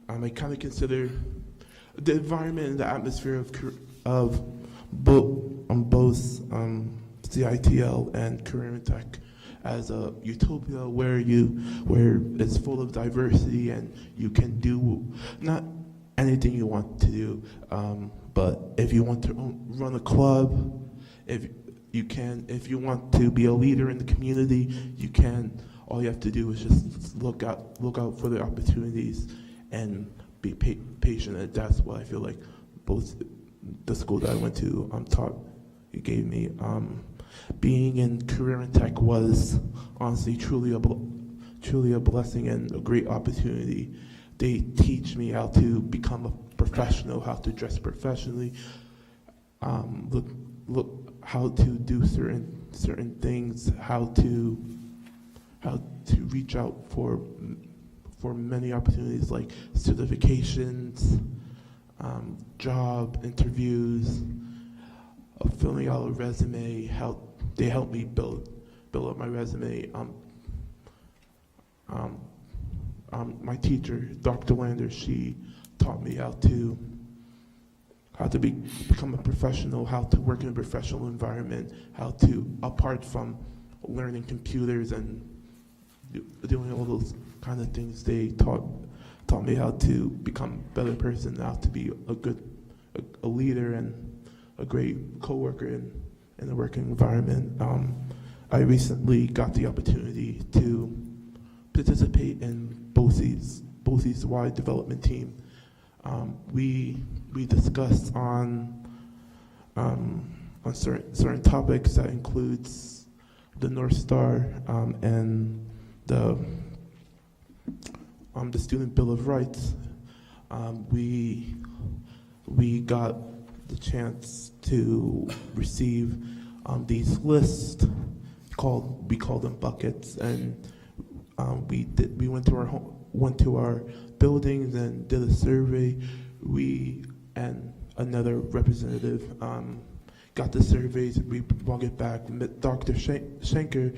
kind of consider the environment and the atmosphere of both CITL and Career and Tech as a utopia where it's full of diversity and you can do not anything you want to do, but if you want to run a club, if you want to be a leader in the community, you can. All you have to do is just look out for the opportunities and be patient. And that's what I feel like both the school that I went to it gave me. Being in Career and Tech was honestly truly a blessing and a great opportunity. They teach me how to become a professional, how to dress professionally, look how to do certain things, how to reach out for many opportunities like certifications, job interviews, filling out a resume. How they helped me build up my resume. My teacher, Dr. Lander, she taught me how to become a professional, how to work in a professional environment, how to, apart from learning computers and doing all those kind of things, they taught me how to become a better person, how to be a leader and a great coworker in the working environment. I recently got the opportunity to participate in BOCE's wide development team. We discussed on certain topics that includes the North Star and the Student Bill of Rights. We got the chance to receive these lists we call them buckets, and we went to our buildings and did a survey. We and another representative got the surveys. We brought it back. Dr. Schenker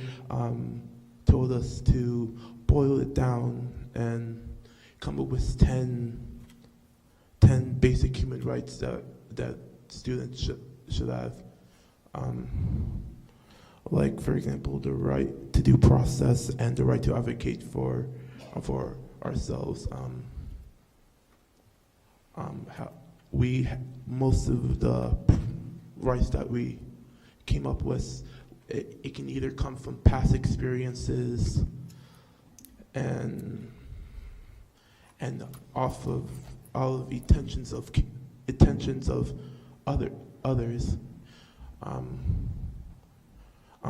told us to boil it down and come up with 10 basic human rights that students should have. Like, for example, the right to due process and the right to advocate for ourselves. Most of the rights that we came up with, it can either come from past experiences and off of all of the intentions of others.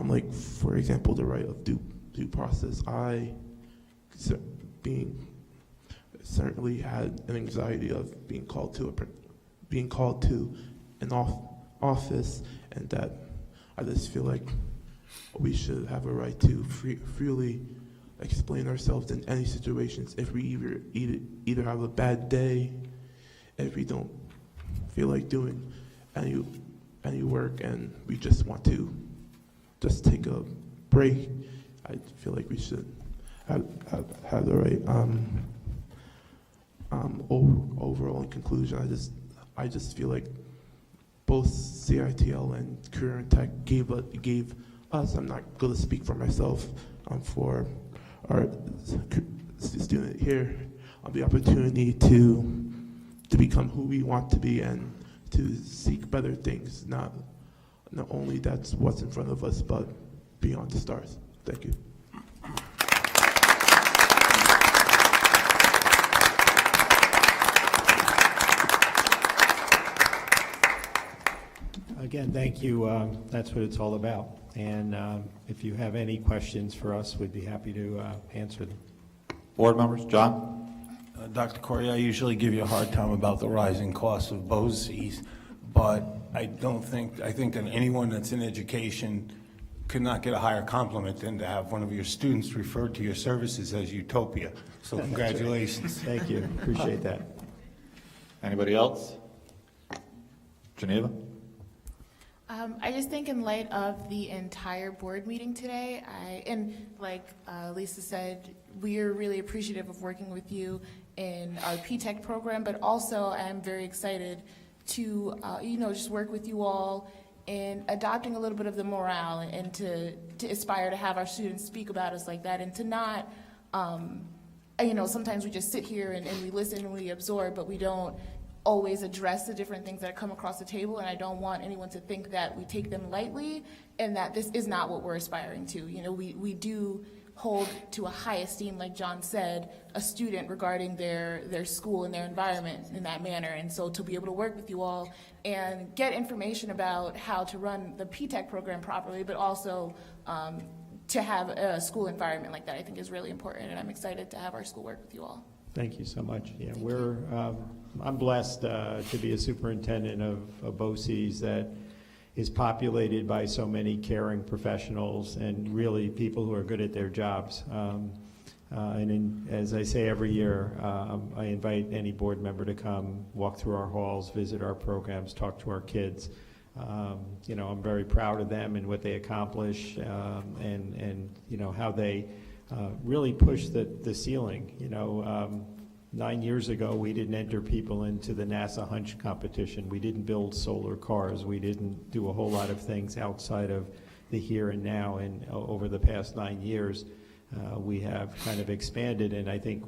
Like, for example, the right of due process. I certainly had an anxiety of being called to an office, and that I just feel like we should have a right to freely explain ourselves in any situations. If we either have a bad day, if we don't feel like doing any work, and we just want to just take a break, I feel like we should have the right. Overall, in conclusion, I just feel like both CITL and Career and Tech gave us, I'm not going to speak for myself, for our student here, the opportunity to become who we want to be and to seek better things, not only that's what's in front of us, but beyond the stars. Thank you. Again, thank you. That's what it's all about. And if you have any questions for us, we'd be happy to answer them. Board members, John? Dr. Corey, I usually give you a hard time about the rising costs of BOCES, but I think that anyone that's in education could not get a higher compliment than to have one of your students referred to your services as utopia. So congratulations. Thank you. Appreciate that. Anybody else? Geneva? I just think in light of the entire board meeting today, and like Lisa said, we are really appreciative of working with you in our P-TECH program, but also I'm very excited to, just work with you all in adopting a little bit of the morale and to aspire to have our students speak about us like that and to not, sometimes we just sit here and we listen and we absorb, but we don't always address the different things that come across the table, and I don't want anyone to think that we take them lightly and that this is not what we're aspiring to. We do hold to a high esteem, like John said, a student regarding their school and their environment in that manner. And so to be able to work with you all and get information about how to run the P-TECH program properly, but also to have a school environment like that, I think is really important, and I'm excited to have our school work with you all. Thank you so much. Yeah, I'm blessed to be a superintendent of BOCES that is populated by so many caring professionals and really people who are good at their jobs. As I say every year, I invite any board member to come, walk through our halls, visit our programs, talk to our kids. I'm very proud of them and what they accomplish, and how they really push the ceiling. 9 years ago, we didn't enter people into the NASA Hunch competition. We didn't build solar cars. We didn't do a whole lot of things outside of the here and now. And over the past 9 years, we have kind of expanded. And I think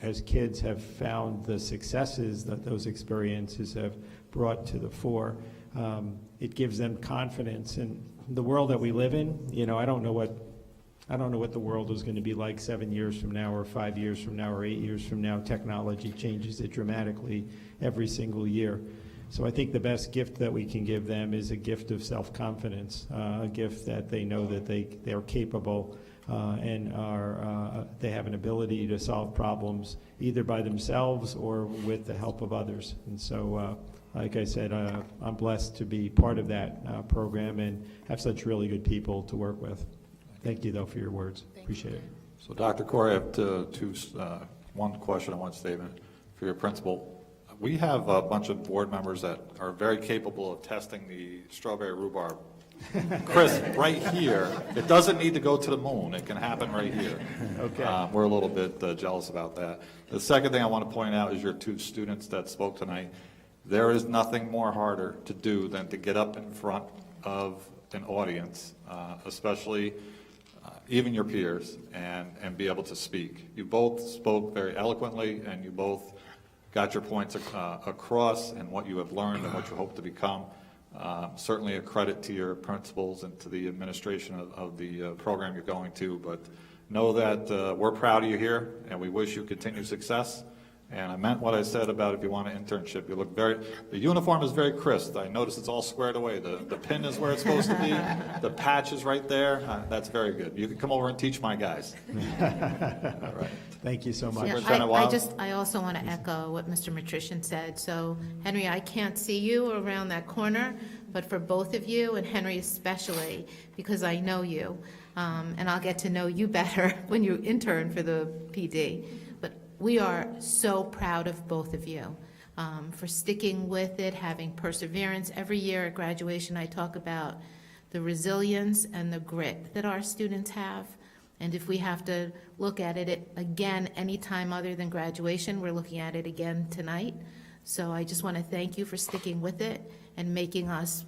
as kids have found the successes that those experiences have brought to the fore, it gives them confidence. And the world that we live in, I don't know what the world is going to be like 7 years from now or 5 years from now or 8 years from now. Technology changes it dramatically every single year. So I think the best gift that we can give them is a gift of self-confidence, a gift that they know that they're capable and they have an ability to solve problems either by themselves or with the help of others. And so, like I said, I'm blessed to be part of that program and have such really good people to work with. Thank you, though, for your words. Appreciate it. So, Dr. Corey, I have one question and one statement for your principal. We have a bunch of board members that are very capable of testing the strawberry rhubarb crisp right here. It doesn't need to go to the moon. It can happen right here. Okay. We're a little bit jealous about that. The second thing I want to point out is your two students that spoke tonight. There is nothing more harder to do than to get up in front of an audience, especially even your peers, and be able to speak. You both spoke very eloquently, and you both got your points across and what you have learned and what you hope to become. Certainly a credit to your principals and to the administration of the program you're going to, but know that we're proud of you here, and we wish you continued success. And I meant what I said about if you want an internship. You look the uniform is very crisp. I notice it's all squared away. The pin is where it's supposed to be. The patch is right there. That's very good. You can come over and teach my guys. All right. Thank you so much. Yeah, I also want to echo what Mr. Matrician said. So, Henry, I can't see you around that corner, but for both of you, and Henry especially, because I know you, and I'll get to know you better when you intern for the PD. We are so proud of both of you for sticking with it, having perseverance. Every year at graduation, I talk about the resilience and the grit that our students have. And if we have to look at it again any time other than graduation, we're looking at it again tonight. So I just want to thank you for sticking with it and making us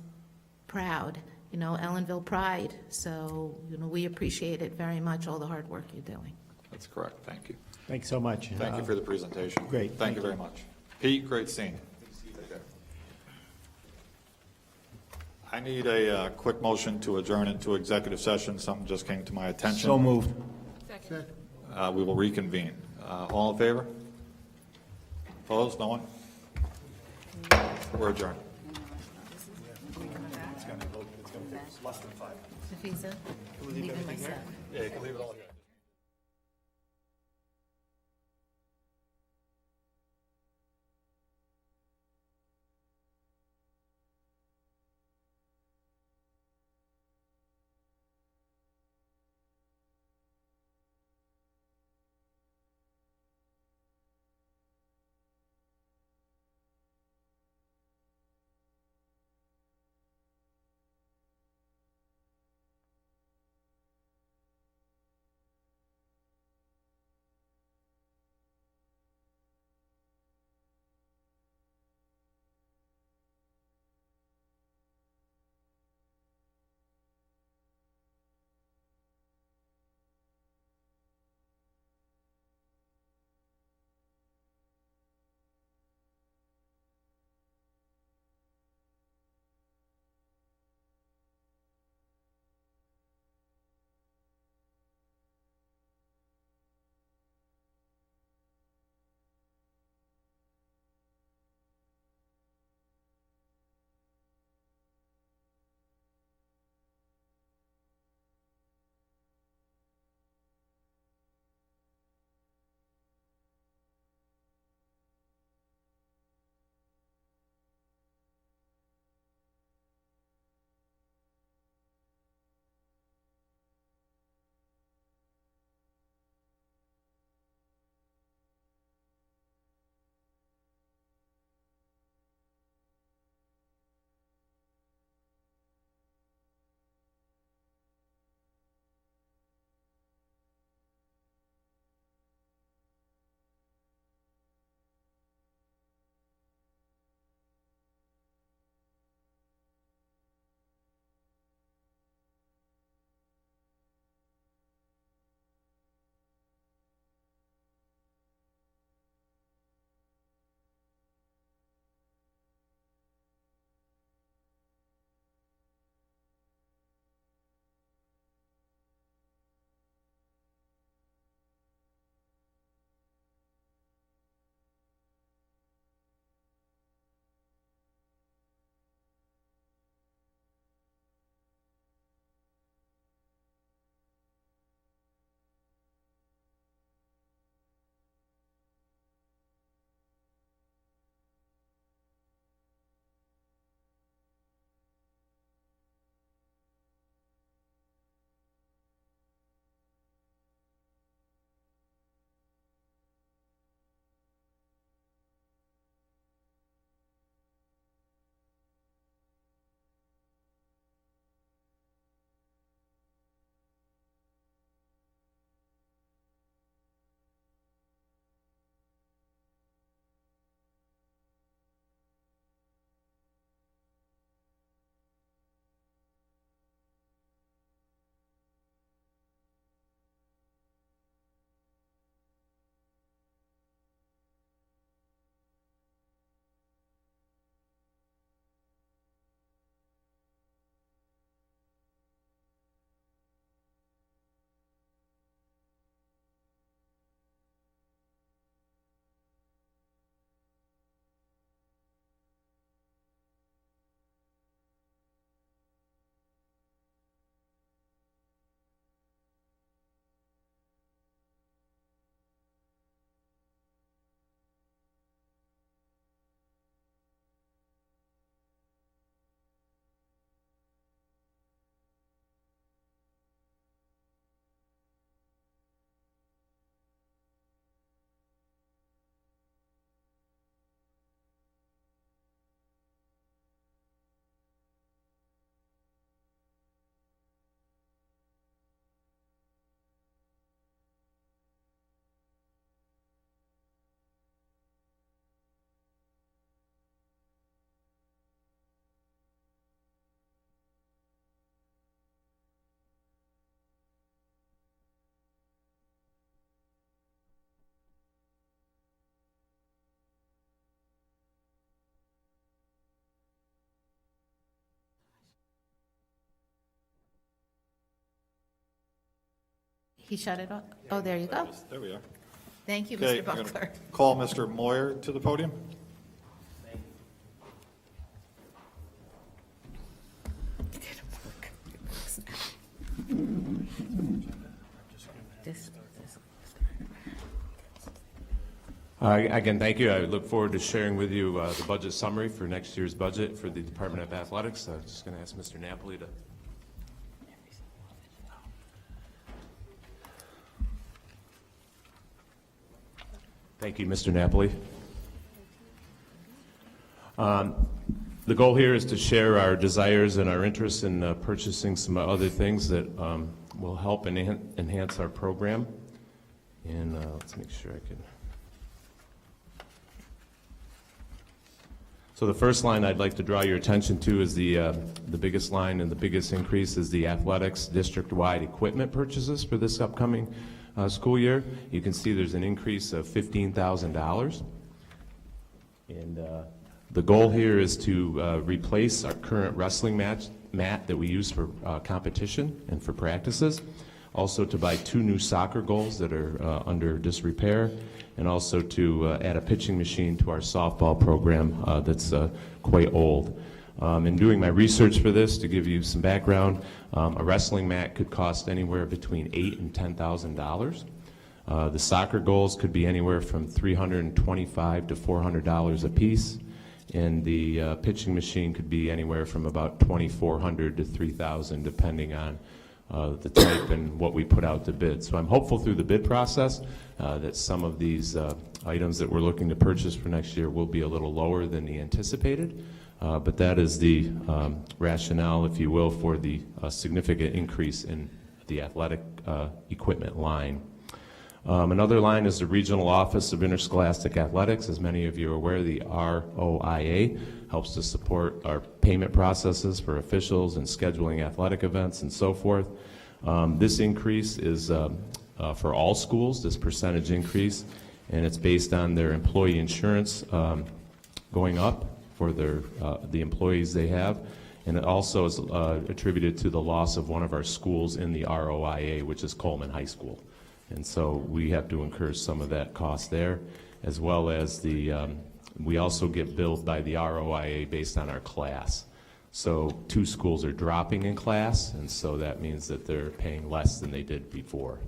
proud, Ellenville pride. So, we appreciate it very much, all the hard work you're doing. That's correct. Thank you. Thanks so much. Thank you for the presentation. Great. Thank you very much. Pete, great seeing you. I need a quick motion to adjourn into executive session. Something just came to my attention. So moved. Second. We will reconvene. All in favor? Opposed? No one? We're adjourned. Less than 5 minutes. Nafisa? Can we leave Leaving everything here? myself. Yeah, you can leave it all here. He shut it off? Oh, there you go. There we are. Thank you, Okay, Mr. I'm going to Buckler. call Mr. Moyer to the podium. Again, thank you. I look forward to sharing with you the budget summary for next year's budget for the Department of Athletics. I'm just going to ask Mr. Napoli to. Thank you, Mr. Napoli. The goal here is to share our desires and our interests in purchasing some other things that will help enhance our program. And let's make sure I can. So the first line I'd like to draw your attention to is the biggest line and the biggest increase is the athletics district-wide equipment purchases for this upcoming school year. You can see there's an increase of $15,000. And the goal here is to replace our current wrestling mat that we use for competition and for practices. Also to buy 2 new soccer goals that are under disrepair, and also to add a pitching machine to our softball program that's quite old. In doing my research for this, to give you some background, a wrestling mat could cost anywhere between $8,000 and $10,000. The soccer goals could be anywhere from $325 to $400 a piece, and the pitching machine could be anywhere from about $2,400 to $3,000, depending on the type and what we put out to bid. So I'm hopeful through the bid process that some of these items that we're looking to purchase for next year will be a little lower than the anticipated, but that is the rationale, if you will, for the significant increase in the athletic equipment line. Another line is the Regional Office of Interscholastic Athletics. As many of you are aware, the ROIA helps to support our payment processes for officials and scheduling athletic events and so forth. This increase is for all schools, this percentage increase, and it's based on their employee insurance going up for the employees they have, and it also is attributed to the loss of one of our schools in the ROIA, which is Coleman High School. And so we have to incur some of that cost there, as well as we also get billed by the ROIA based on our class. So 2 schools are dropping in class, and so that means that they're paying less than they did before.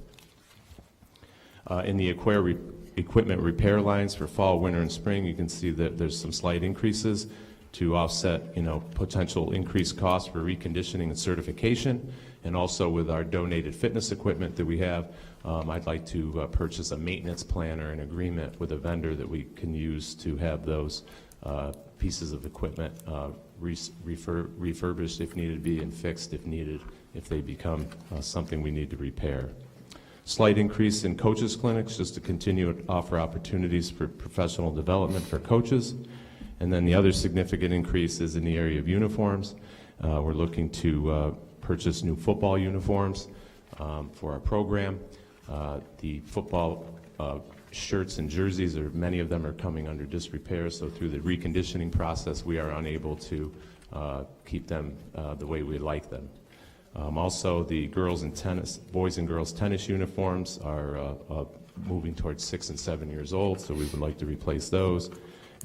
In the equipment repair lines for fall, winter, and spring, you can see that there's some slight increases to offset, potential increased costs for reconditioning and certification. And also with our donated fitness equipment that we have, I'd like to purchase a maintenance plan or an agreement with a vendor that we can use to have those pieces of equipment refurbished if needed be, and fixed if needed, if they become something we need to repair. Slight increase in coaches clinics just to continue to offer opportunities for professional development for coaches. And then the other significant increase is in the area of uniforms. We're looking to purchase new football uniforms for our program. The football shirts and jerseys, many of them are coming under disrepair, so through the reconditioning process we are unable to keep them the way we like them. Also, the boys and girls tennis uniforms are moving towards 6 and 7 years old, so we would like to replace those.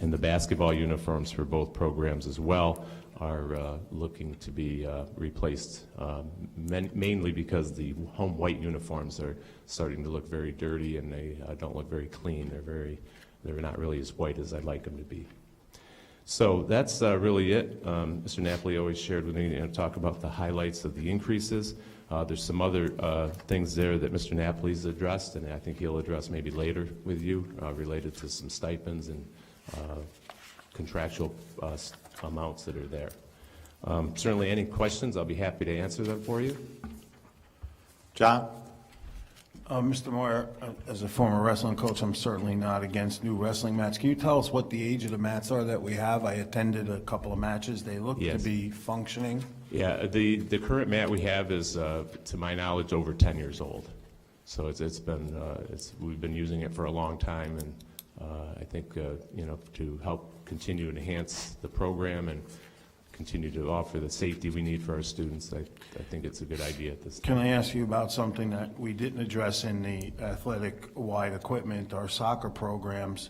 And the basketball uniforms for both programs as well are looking to be replaced, mainly because the home white uniforms are starting to look very dirty, and they don't look very clean. They're not really as white as I'd like them to be. So that's really it. Mr. Napoli always shared with me to talk about the highlights of the increases. There's some other things there that Mr. Napoli's addressed, and I think he'll address maybe later with you related to some stipends and contractual amounts that are there. Certainly any questions, I'll be happy to answer them for you. John? Mr. Moyer, as a former wrestling coach, I'm certainly not against new wrestling mats. Can you tell us what the age of the mats are that we have? I attended a couple of matches. They look to be functioning. Yeah, the current mat we have is, to my knowledge, over 10 years old. So we've been using it for a long time, and I think to help continue to enhance the program and continue to offer the safety we need for our students, I think it's a good idea at this time. Can I ask you about something that we didn't address in the athletic-wide equipment, our soccer programs?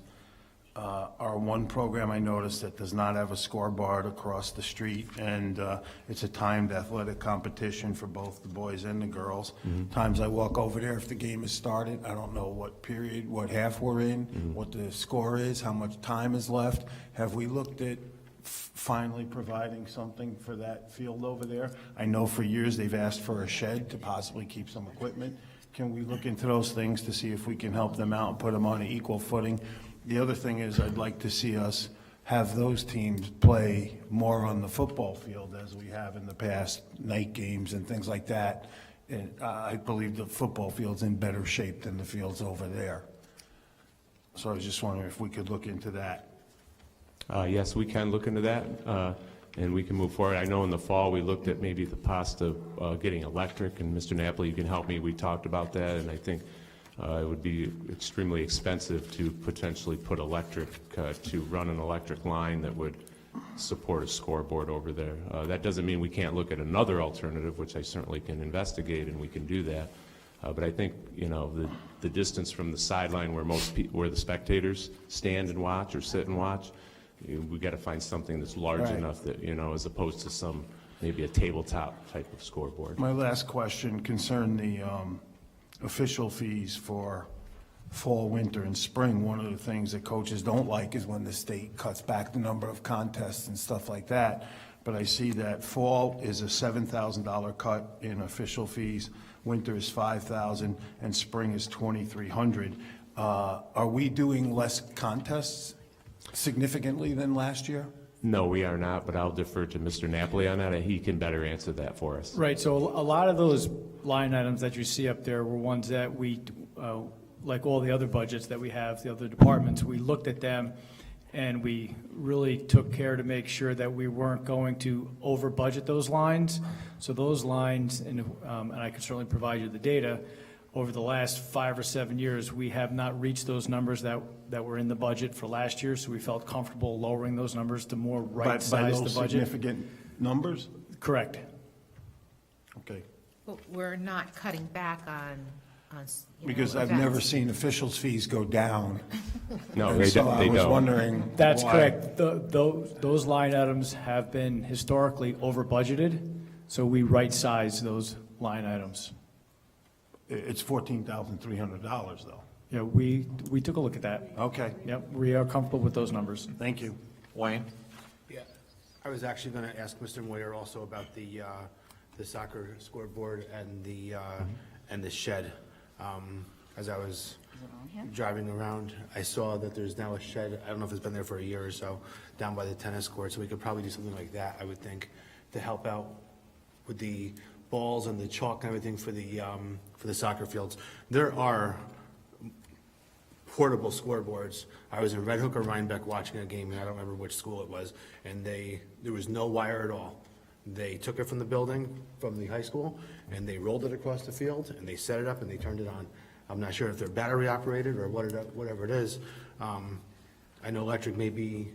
Our one program I noticed that does not have a scoreboard across the street, and it's a timed athletic competition for both the boys and the girls. Times I walk over there, if the game has started, I don't know what period, what half we're in, what the score is, how much time is left. Have we looked at finally providing something for that field over there? I know for years they've asked for a shed to possibly keep some equipment. Can we look into those things to see if we can help them out and put them on an equal footing? The other thing is I'd like to see us have those teams play more on the football field as we have in the past, night games and things like that. And I believe the football field's in better shape than the fields over there. So I was just wondering if we could look into that. Yes, we can look into that, and we can move forward. I know in the fall we looked at maybe the cost of getting electric, and Mr. Napoli, you can help me. We talked about that, and I think it would be extremely expensive to potentially put electric, to run an electric line that would support a scoreboard over there. That doesn't mean we can't look at another alternative, which I certainly can investigate, and we can do that. But I think, you know, the distance from the sideline where where the spectators stand and watch or sit and watch, we got to find something that's large enough that, you know, as opposed to some, maybe a tabletop type of scoreboard. My last question concerned the official fees for fall, winter, and spring. One of the things that coaches don't like is when the state cuts back the number of contests and stuff like that. But I see that fall is a $7,000 cut in official fees, winter is $5,000, and spring is $2,300. Are we doing less contests significantly than last year? No, we are not, but I'll defer to Mr. Napoli on that, and he can better answer that for us. Right, so a lot of those line items that you see up there were ones that we, like all the other budgets that we have, the other departments, we looked at them and we really took care to make sure that we weren't going to over budget those lines. So those lines, and I can certainly provide you the data, over the last 5 or 7 years, we have not reached those numbers that were in the budget for last year, so we felt comfortable lowering those numbers to more right-size the budget. By those significant numbers? Correct. Okay. But we're not cutting back on you know, Because I've never events. seen officials' fees go down. No, And they so don't. I was wondering That's why. correct. Those line items have been historically over budgeted, so we right-size those line items. It's $14,300 though. Yeah, we took a look at that. Okay, Yep, we are comfortable with those numbers. thank you. Wayne? Yeah, I was actually going to ask Mr. Moyer also about the soccer scoreboard and the shed. As I was driving around, I saw that there's now a shed, I don't know if it's been there for a year or so, down by the tennis court, so we could probably do something like that, I would think, to help out with the balls and the chalk and everything for the soccer fields. There are portable scoreboards. I was in Red Hook or Rhinebeck watching a game, and I don't remember which school it was, and there was no wire at all. They took it from the building, from the high school, and they rolled it across the field, and they set it up, and they turned it on. I'm not sure if they're battery operated or whatever it is. I know electric may be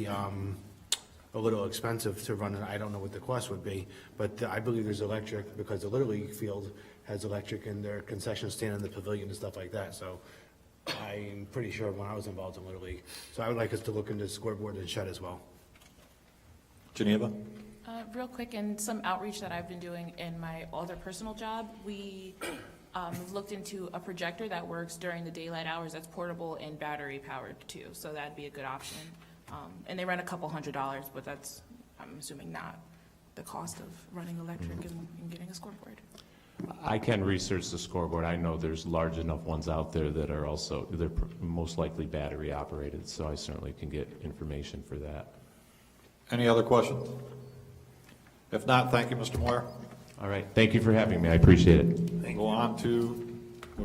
a little expensive to run it. I don't know what the cost would be, but I believe there's electric because the Little League field has electric in their concession stand in the pavilion and stuff like that. So I'm pretty sure when I was involved in Little League. So I would like us to look into scoreboard and shed as well. Geneva? Real quick, and some outreach that I've been doing in my other personal job, we looked into a projector that works during the daylight hours that's portable and battery powered too, so that'd be a good option. And they run a couple $100s, but that's, I'm assuming, not the cost of running electric and getting a scoreboard. I can research the scoreboard. I know there's large enough ones out there that are also, they're most likely battery operated, so I certainly can get information for that. Any other questions? If not, thank you, Mr. Moyer. All right, thank you for having me. I appreciate it. We'll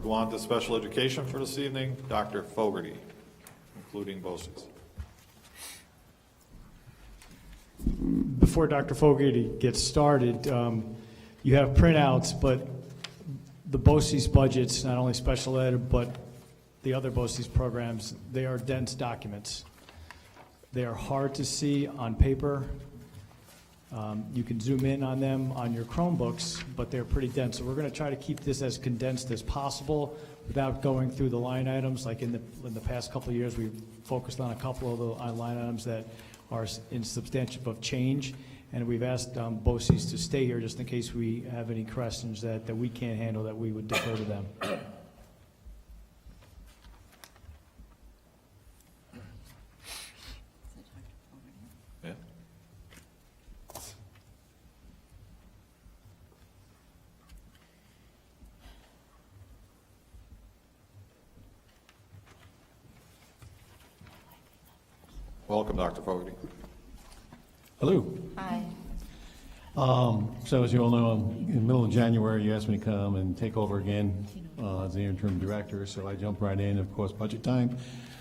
go on to special education for this evening. Dr. Fogarty, including BOCES. Before Dr. Fogarty gets started, you have printouts, but the BOCES budgets, not only special ed, but the other BOCES programs, they are dense documents. They are hard to see on paper. You can zoom in on them on your Chromebooks, but they're pretty dense. So we're going to try to keep this as condensed as possible. without going through the line items, like in the past couple of years, we've focused on a couple of the line items that are in substantial of change, and we've asked BOCES to stay here just in case we have any questions that we can't handle, that we would defer to them. Yeah. Welcome, Dr. Fogarty. Hello. Hi. So as you all know, in the middle of January, you asked me to come and take over again as the interim director, so I jumped right in. Of course, budget time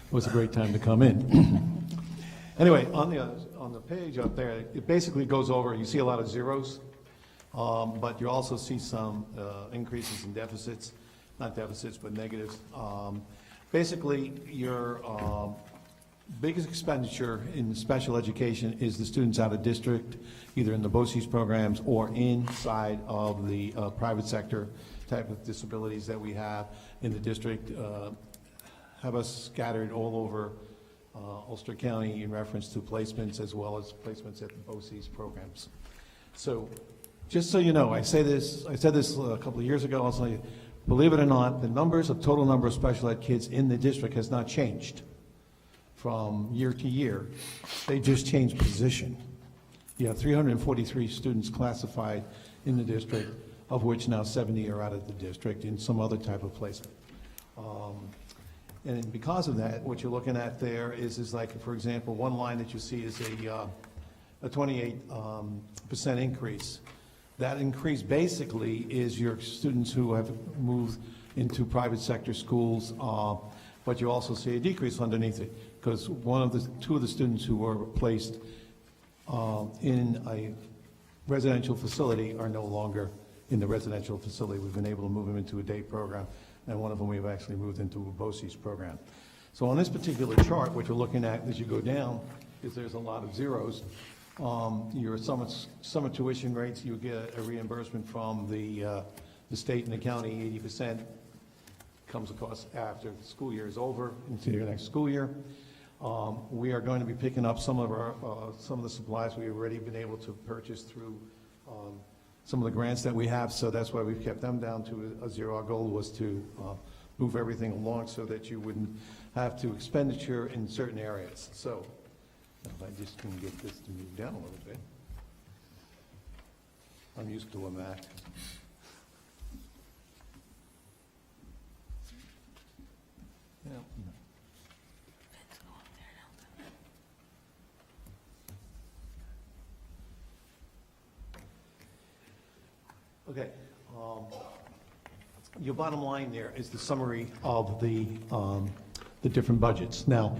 was a great time to come in. Anyway, on the page up there, it basically goes over, you see a lot of zeros, but you also see some increases in deficits, not deficits, but negatives. Basically, your biggest expenditure in special education is the students out of district, either in the BOCES programs or inside of the private sector type of disabilities that we have in the district, have us scattered all over Ulster County in reference to placements as well as placements at the BOCES programs. So just so you know, I said this a couple of years ago, I'll tell you, believe it or not, the total number of special ed kids in the district has not changed from year to year. They just changed position. You have 343 students classified in the district, of which now 70 are out of the district in some other type of placement. And because of that, what you're looking at there is like, for example, one line that you see is a 28% increase. That increase basically is your students who have moved into private sector schools, but you also see a decrease underneath it, because two of the students who were placed in a residential facility are no longer in the residential facility. We've been able to move them into a day program, and one of them we've actually moved into a BOCES program. So on this particular chart, what you're looking at as you go down is there's a lot of zeros. Your summer tuition rates, you get a reimbursement from the state and the county, 80%. Comes across after the school year is over into your next school year. We are going to be picking up some of the supplies we've already been able to purchase through some of the grants that we have, so that's why we've kept them down to a zero. Our goal was to move everything along so that you wouldn't have to expenditure in certain areas. So if I just can get this to move down a little bit. I'm used to a Mac. Yeah. Okay. Your bottom line there is the summary of the different budgets. Now,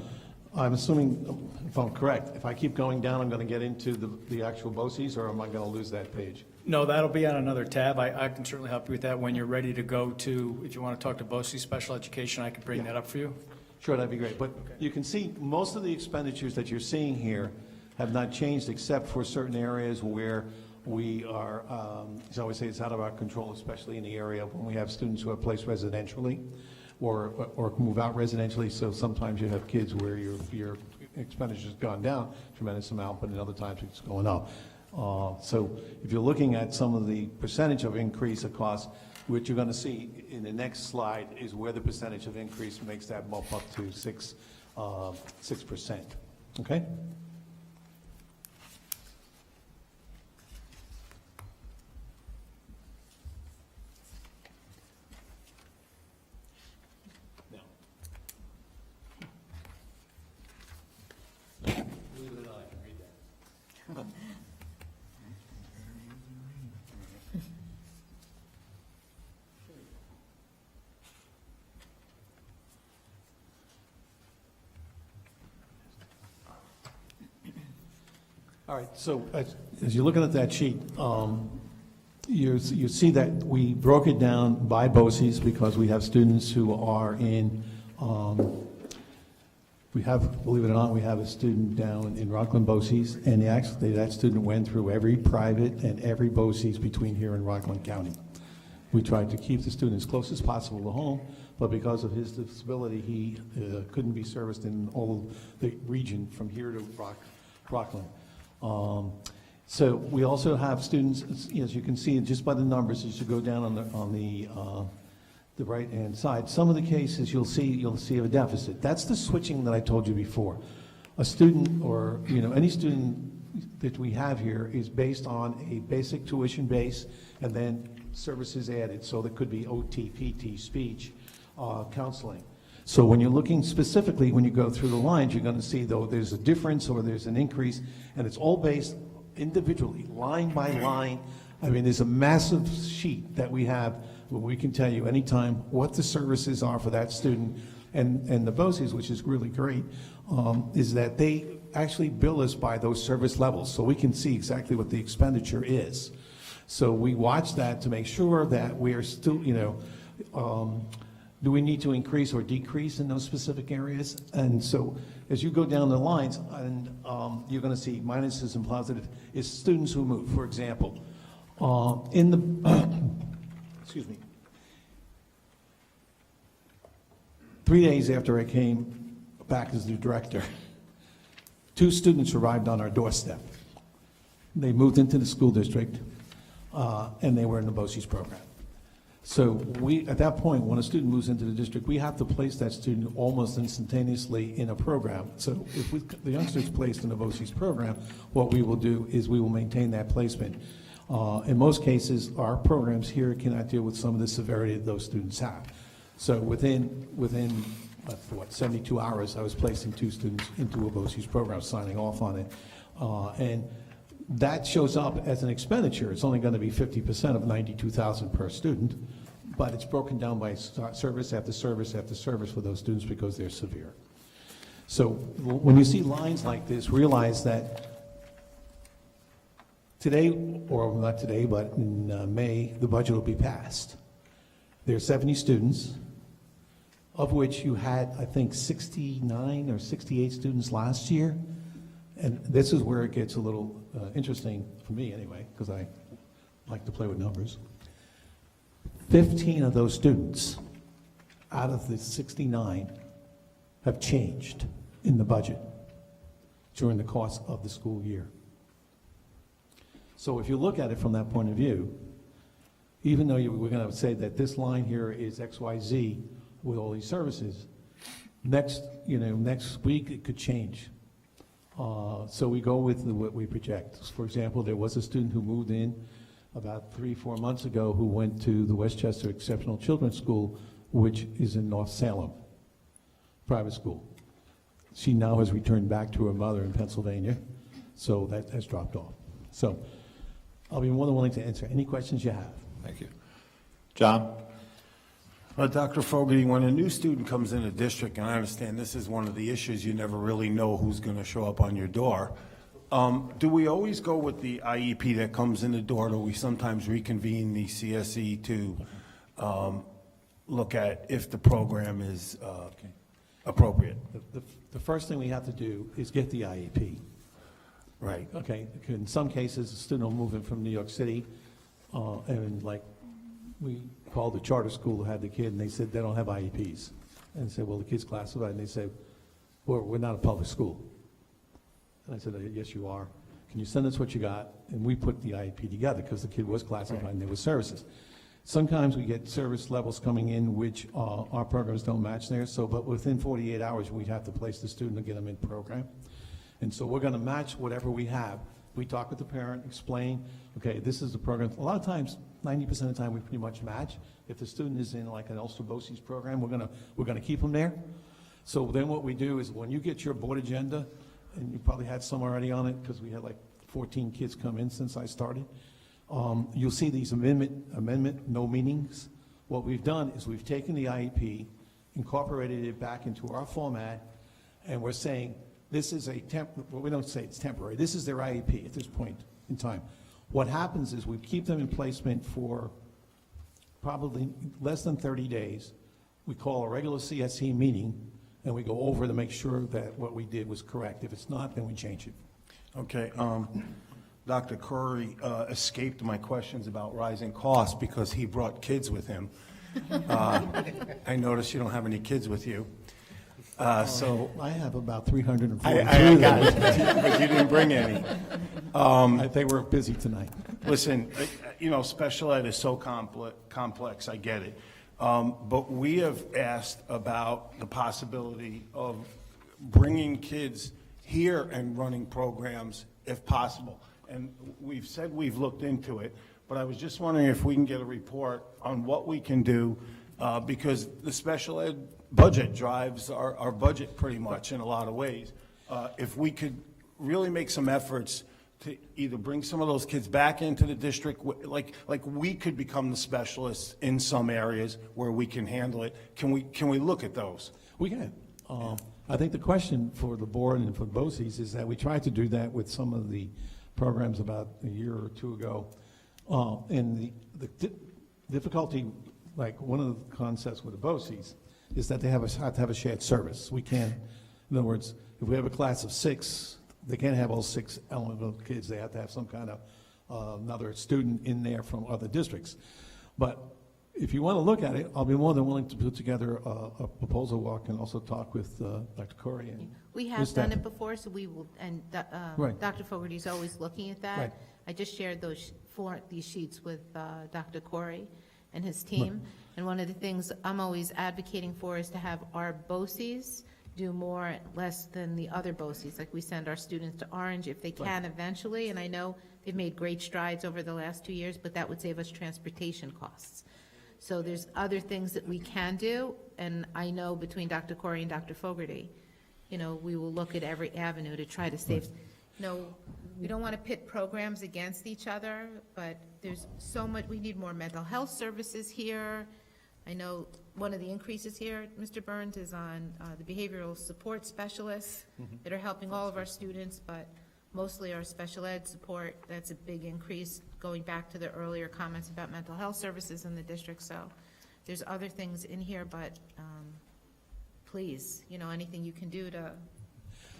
I'm assuming, if I'm correct, if I keep going down, I'm going to get into the actual BOCES, or am I going to lose that page? No, that'll be on another tab. I can certainly help you with that when you're ready to go to, if you want to talk to BOCES Special Education, I can bring that up for you. Sure, that'd be great. But you can see most of the expenditures that you're seeing here have not changed except for certain areas where we are, as I always say, it's out of our control, especially in the area when we have students who are placed residentially or move out residentially. So sometimes you have kids where your expenditure's gone down a tremendous amount, but in other times it's going up. So if you're looking at some of the percentage of increase of cost, what you're going to see in the next slide is where the percentage of increase makes that bump up to 6%. Okay? Believe it or not, I can read that. All right, so as you're looking at that sheet, you see that we broke it down by BOCES because we have students who are in, we have, believe it or not, we have a student down in Rockland BOCES, and actually that student went through every private and every BOCES between here and Rockland County. We tried to keep the student as close as possible to home but because of his disability, he couldn't be serviced in all of the region from here to Rockland. So we also have students, as you can see, just by the numbers, as you go down on the right-hand side, some of the cases you'll see a deficit. That's the switching that I told you before. A student, or any student that we have here, is based on a basic tuition base and then services added. So there could be OT, PT, speech, counseling. So when you're looking specifically, when you go through the lines, you're going to see, though, there's a difference or there's an increase, and it's all based individually, line by line. I mean, there's a massive sheet that we have where we can tell you anytime what the services are for that student. And the BOCES, which is really great, is that they actually bill us by those service levels, so we can see exactly what the expenditure is. So we watch that to make sure that we are still, do we need to increase or decrease in those specific areas? And so as you go down the lines, and you're going to see minuses and positive, is students who move. For example, in the, excuse me, 3 days after I came back as the director, 2 students arrived on our doorstep. They moved into the school district, and they were in the BOCES program. So we, at that point, when a student moves into the district, we have to place that student almost instantaneously in a program. So if the youngster is placed in the BOCES program, what we will do is we will maintain that placement. In most cases, our programs here cannot deal with some of the severity that those students have. So within 72 hours, I was placing 2 students into a BOCES program, signing off on it. And that shows up as an expenditure. It's only going to be 50% of $92,000 per student, but it's broken down by service after service after service for those students because they're severe. So when you see lines like this, realize that today, or not today, but in May, the budget will be passed. There are 70 students, of which you had, I think, 69 or 68 students last year. And this is where it gets a little interesting for me anyway, because I like to play with numbers. 15 of those students out of the 69 have changed in the budget during the course of the school year. So if you look at it from that point of view, even though we're going to say that this line here is XYZ with all these services, next week it could change. So we go with what we project. For example, there was a student who moved in about 3-4 months ago who went to the Westchester Exceptional Children's School, which is in North Salem, private school. She now has returned back to her mother in Pennsylvania, so that has dropped off. So I'll be more than willing to answer any questions you have. Thank you. John? Dr. Fogarty, when a new student comes in a district, and I understand this is one of the issues, you never really know who's going to show up on your door. Do we always go with the IEP that comes in the door, or do we sometimes reconvene the CSE to look at if the program is appropriate? The first thing we have to do is get the IEP. Right. Okay, in some cases, a student will move in from New York City, and like we called the charter school who had the kid, and they said they don't have IEPs. And I said, well, the kid's classified, and they said, well, we're not a public school. And I said, yes, you are. Can you send us what you got? And we put the IEP together because the kid was classified and there were services. Sometimes we get service levels coming in which our programs don't match there, but within 48 hours, we have to place the student and get them in program. And so we're going to match whatever we have. We talk with the parent, explain, okay, this is the program. A lot of times, 90% of the time, we pretty much match. If the student is in like an Ulster BOCES program, we're gonna keep them there. So then what we do is when you get your board agenda, and you probably had some already on it because we had like 14 kids come in since I started, you'll see these amendment no meanings. What we've done is we've taken the IEP, incorporated it back into our format, and we're saying this is well, we don't say it's temporary. This is their IEP at this point in time. What happens is we keep them in placement for probably less than 30 days. We call a regular CSE meeting, and we go over to make sure that what we did was correct. If it's not, then we change it. Okay. Dr. Curry escaped my questions about rising costs because he brought kids with him. I noticed you don't have any kids with you. So I have about 342. I got it, but you didn't bring any. They were busy tonight. Listen, special ed is so complex, I get it. But we have asked about the possibility of bringing kids here and running programs if possible. And we've said we've looked into it, but I was just wondering if we can get a report on what we can do, because the special ed budget drives our budget pretty much in a lot of ways. If we could really make some efforts to either bring some of those kids back into the district, like we could become the specialists in some areas where we can handle it. Can we look at those? We can. I think the question for the board and for BOCES is that we tried to do that with some of the programs about a year or two ago. And the difficulty, like one of the concepts with the BOCES, is that they have to have a shared service. We can't, in other words, if we have a class of 6, they can't have all 6 elemental kids. They have to have some kind of another student in there from other districts. But if you want to look at it, I'll be more than willing to put together a proposal walk and also talk with Dr. Corey. And We his have staff. done it before, so we will, and Right. Dr. Fogarty's always looking at that. Right. I just shared these sheets with Dr. Corey and his team. And one of the things I'm always advocating for is to have our BOCES do more, less than the other BOCES. Like we send our students to Orange if they can eventually, and I know they've made great strides over the last 2 years, but that would save us transportation costs. So there's other things that we can do, and I know between Dr. Corey and Dr. Fogarty, we will look at every avenue to try to save. We don't want to pit programs against each other, but there's so much, we need more mental health services here. I know one of the increases here, Mr. Burns, is on the behavioral support specialists that are helping all of our students, but mostly our special ed support. That's a big increase, going back to the earlier comments about mental health services in the district. So there's other things in here, but please, anything you can do to.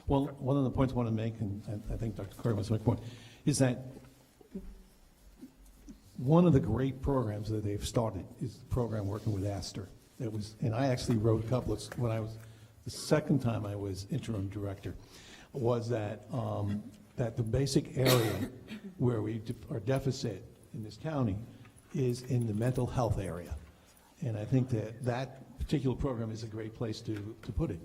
Well, one of the points I want to make, and I think Dr. Corey wants to make a point, is that one of the great programs that they've started is the program working with Astor. And I actually wrote a couple of, the second time I was interim director, was that that the basic area where our deficit in this county is in the mental health area. And I think that particular program is a great place to put it.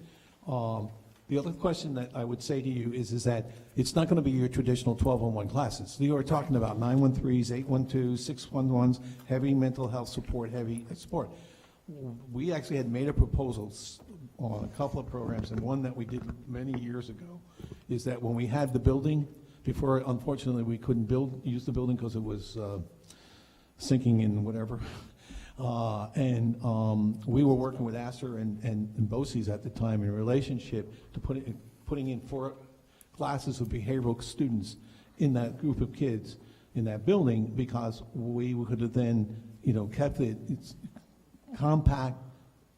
The other question that I would say to you is that it's not going to be your traditional 12-on-1 classes. You are talking about 913s, 812s, 611s, heavy mental health support, heavy support. We actually had made a proposal on a couple of programs, and one that we did many years ago is that when we had the building, before unfortunately we couldn't use the building because it was sinking in whatever, we were working with Astor and BOCES at the time in a relationship to putting in 4 classes of behavioral students in that group of kids in that building, because we could have then, kept it compact,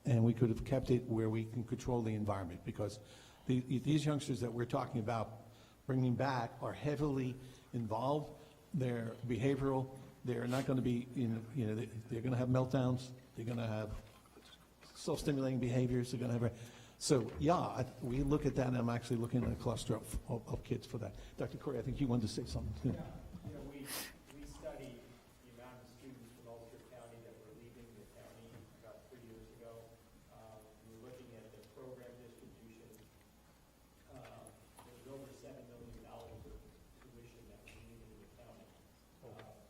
and we could have kept it where we can control the environment, because these youngsters that we're talking about bringing back are heavily involved. They're behavioral. They're not going to be, they're going to have meltdowns. They're going to have self-stimulating behaviors. They're going to have, we look at that, and I'm actually looking at a cluster of kids for that. Dr. Corey, I think you wanted to say something too. We studied the amount of students from Ulster County that were leaving the county about 3 years ago. We were looking at the program distribution. There was over $7 million of tuition that was leaving the county.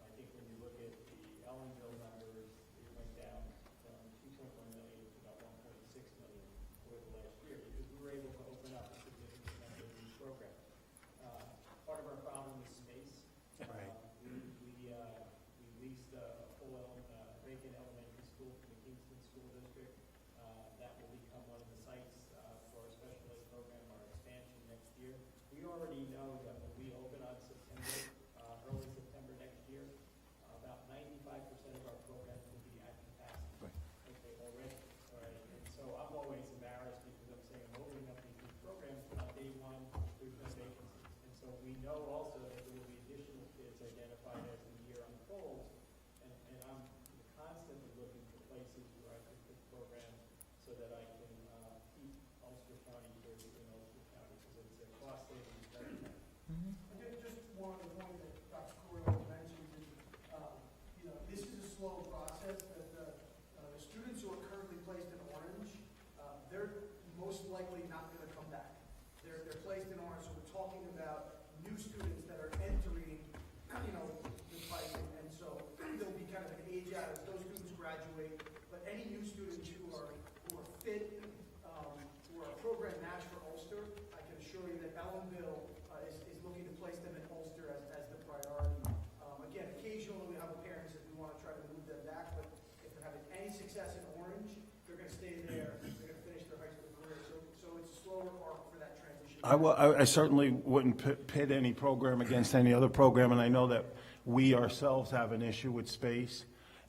I think when you look at the Ellenville numbers, it went down from 2.1 million to about 1.6 million over the last year, because we were able to open up a significant number of these programs. Part of our problem is space. Right. We leased a full vacant elementary school from the Kingston School District. That will become one of the sites for our special ed program, our expansion next year. We already know that when we open on early September next year, about 95% of our programs will be at capacity. Right. Okay, already. All right. And so I'm always embarrassed because I'm saying I'm opening up these new programs, but on day one, there's no vacancies. And so we know also that there will be additional kids identified as the year unfolds. And I'm constantly looking for places most likely not going to come back. They're placed in ours, so we're talking about new students that are entering, the type, and so there'll be kind of an age out as those students graduate. But any new students who are fit, who are a program match for Ulster, I can assure you that Ellenville is looking to place them in Ulster as the priority. Again, occasionally we have parents that we want to try to move them back, but if they're having any success in Orange, they're going to stay there. They're going to finish their high school career. So it's a slower arc for that transition. I certainly wouldn't pit any program against any other program, and I know that we ourselves have an issue with space.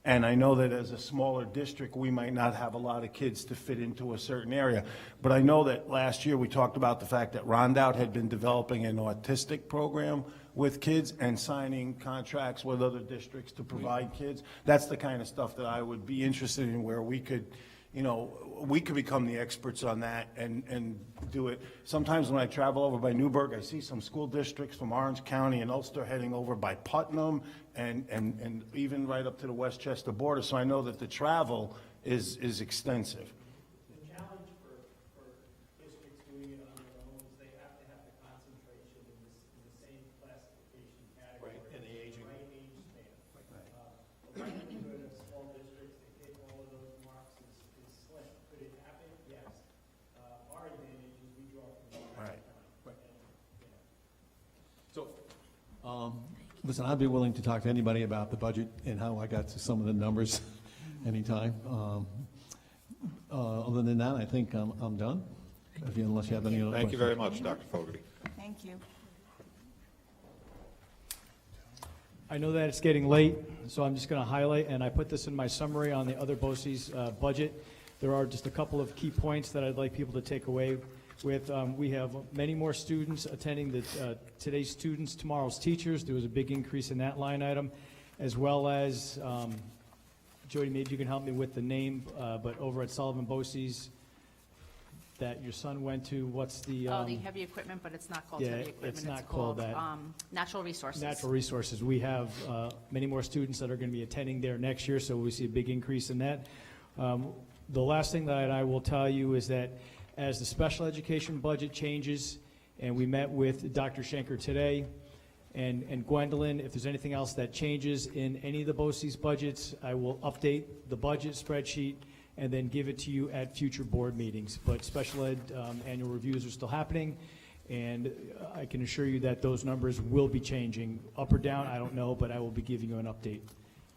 And I know that as a smaller district, we might not have a lot of kids to fit into a certain area. But I know that last year we talked about the fact that Rondout had been developing an autistic program with kids and signing contracts with other districts to provide kids. That's the kind of stuff that I would be interested in, where we could, we could become the experts on that and do it. Sometimes when I travel over by Newburgh, I see some school districts from Orange County and Ulster heading over by Putnam and even right up to the Westchester border. So I know that the travel is extensive. The challenge for districts doing it on their own is they have to have the concentration in the same classification category. Right, and the aging. Right age span. The likelihood of small districts to hit all of those marks is slim. Could it happen? Yes. Our advantage is we draw from the Right. So, listen, I'd be willing to talk to anybody about the budget and how I got to some of the numbers anytime. Other than that, I think I'm done, unless you have any other questions. Thank you very much, Dr. Fogarty. Thank you. I know that it's getting late, so I'm just going to highlight, and I put this in my summary on the other BOCES budget. There are just a couple of key points that I'd like people to take away with. We have many more students attending today's students, tomorrow's teachers. There was a big increase in that line item, as well as, Jody, maybe you can help me with the name, but over at Sullivan BOCES that your son went to, what's the? The heavy equipment, but it's not called yeah, heavy equipment. it's not called that. Natural resources. Natural resources. We have many more students that are going to be attending there next year, so we see a big increase in that. The last thing that I will tell you is that as the special education budget changes, and we met with Dr. Schenker today, and Gwendolyn, if there's anything else that changes in any of the BOCES budgets, I will update the budget spreadsheet and then give it to you at future board meetings. But special ed annual reviews are still happening, and I can assure you that those numbers will be changing up or down. I don't know, but I will be giving you an update.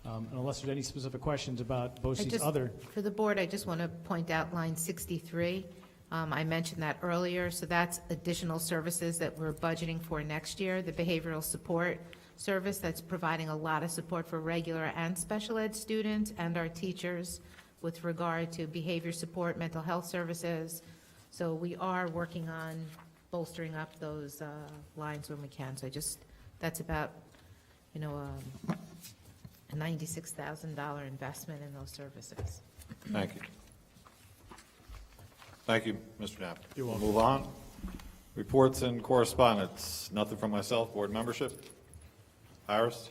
And unless there's any specific questions about BOCES other. For the board, I just want to point out line 63. I mentioned that earlier, so that's additional services that we're budgeting for next year. The behavioral support service that's providing a lot of support for regular and special ed students and our teachers with regard to behavior support, mental health services. So we are working on bolstering up those lines when we can. So that's about, a $96,000 investment in those services. Thank you. Thank you, Mr. Knapp. You're welcome. Move on. Reports and correspondence. Nothing from myself. Board membership. Iris?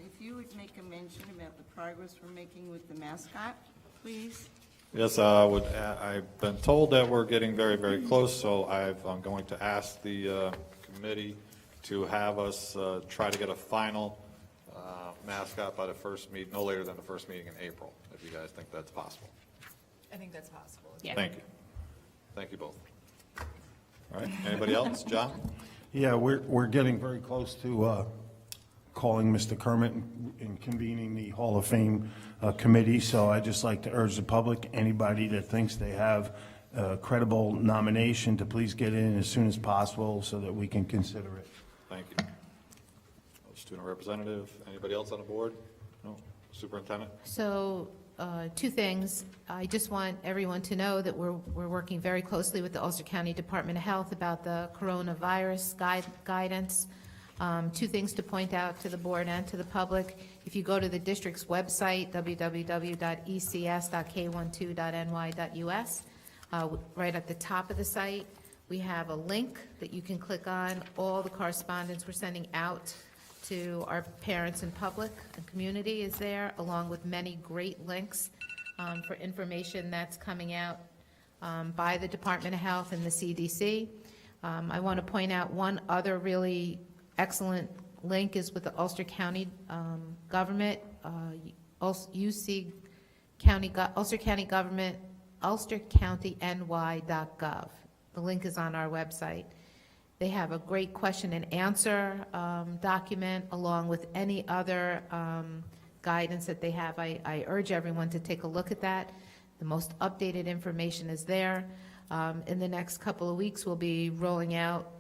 If you would make a mention about the progress we're making with the mascot, please. Yes, I've been told that we're getting very, very close, so I'm going to ask the committee to have us try to get a final mascot by the first meet, no later than the first meeting in April, if you guys think that's possible. I think that's possible. Yeah. Thank you. Thank you both. All right, anybody else? John? Yeah, we're getting very close to calling Mr. Kermit and convening the Hall of Fame committee, so I'd just like to urge the public, anybody that thinks they have a credible nomination, to please get in as soon as possible so that we can consider it. Thank you. Student representative, anybody else on the board? No? Superintendent? So, two things. I just want everyone to know that we're working very closely with the Ulster County Department of Health about the coronavirus guidance. Two things to point out to the board and to the public. If you go to the district's website, www.ecs.k12.ny.us, right at the top of the site, we have a link that you can click on. All the correspondence we're sending out to our parents and public and community is there, along with many great links for information that's coming out by the Department of Health and the CDC. I want to point out one other really excellent link is with the Ulster County government, Ulster County Government, ulstercountyny.gov. The link is on our website. They have a great question and answer document along with any other guidance that they have. I urge everyone to take a look at that. The most updated information is there. In the next couple of weeks, we'll be rolling out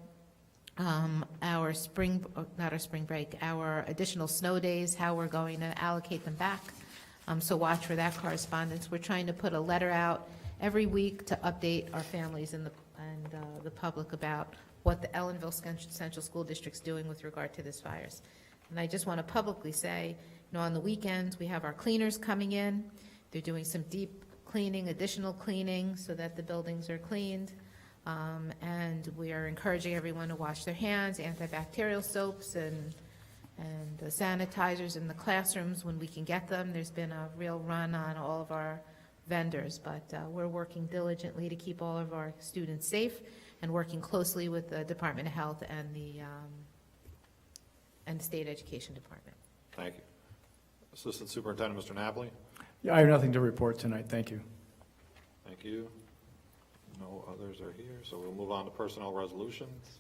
our additional snow days, how we're going to allocate them back. So watch for that correspondence. We're trying to put a letter out every week to update our families and the public about what the Ellenville Central School District's doing with regard to this virus. And I just want to publicly say, on the weekends, we have our cleaners coming in. They're doing some deep cleaning, additional cleaning, so that the buildings are cleaned. And we are encouraging everyone to wash their hands, antibacterial soaps and the sanitizers in the classrooms when we can get them. There's been a real run on all of our vendors, but we're working diligently to keep all of our students safe and working closely with the Department of Health and the State Education Department. Thank you. Assistant Superintendent, Mr. Napoli. Yeah, I have nothing to report tonight. Thank you. Thank you. No others are here, so we'll move on to personnel resolutions.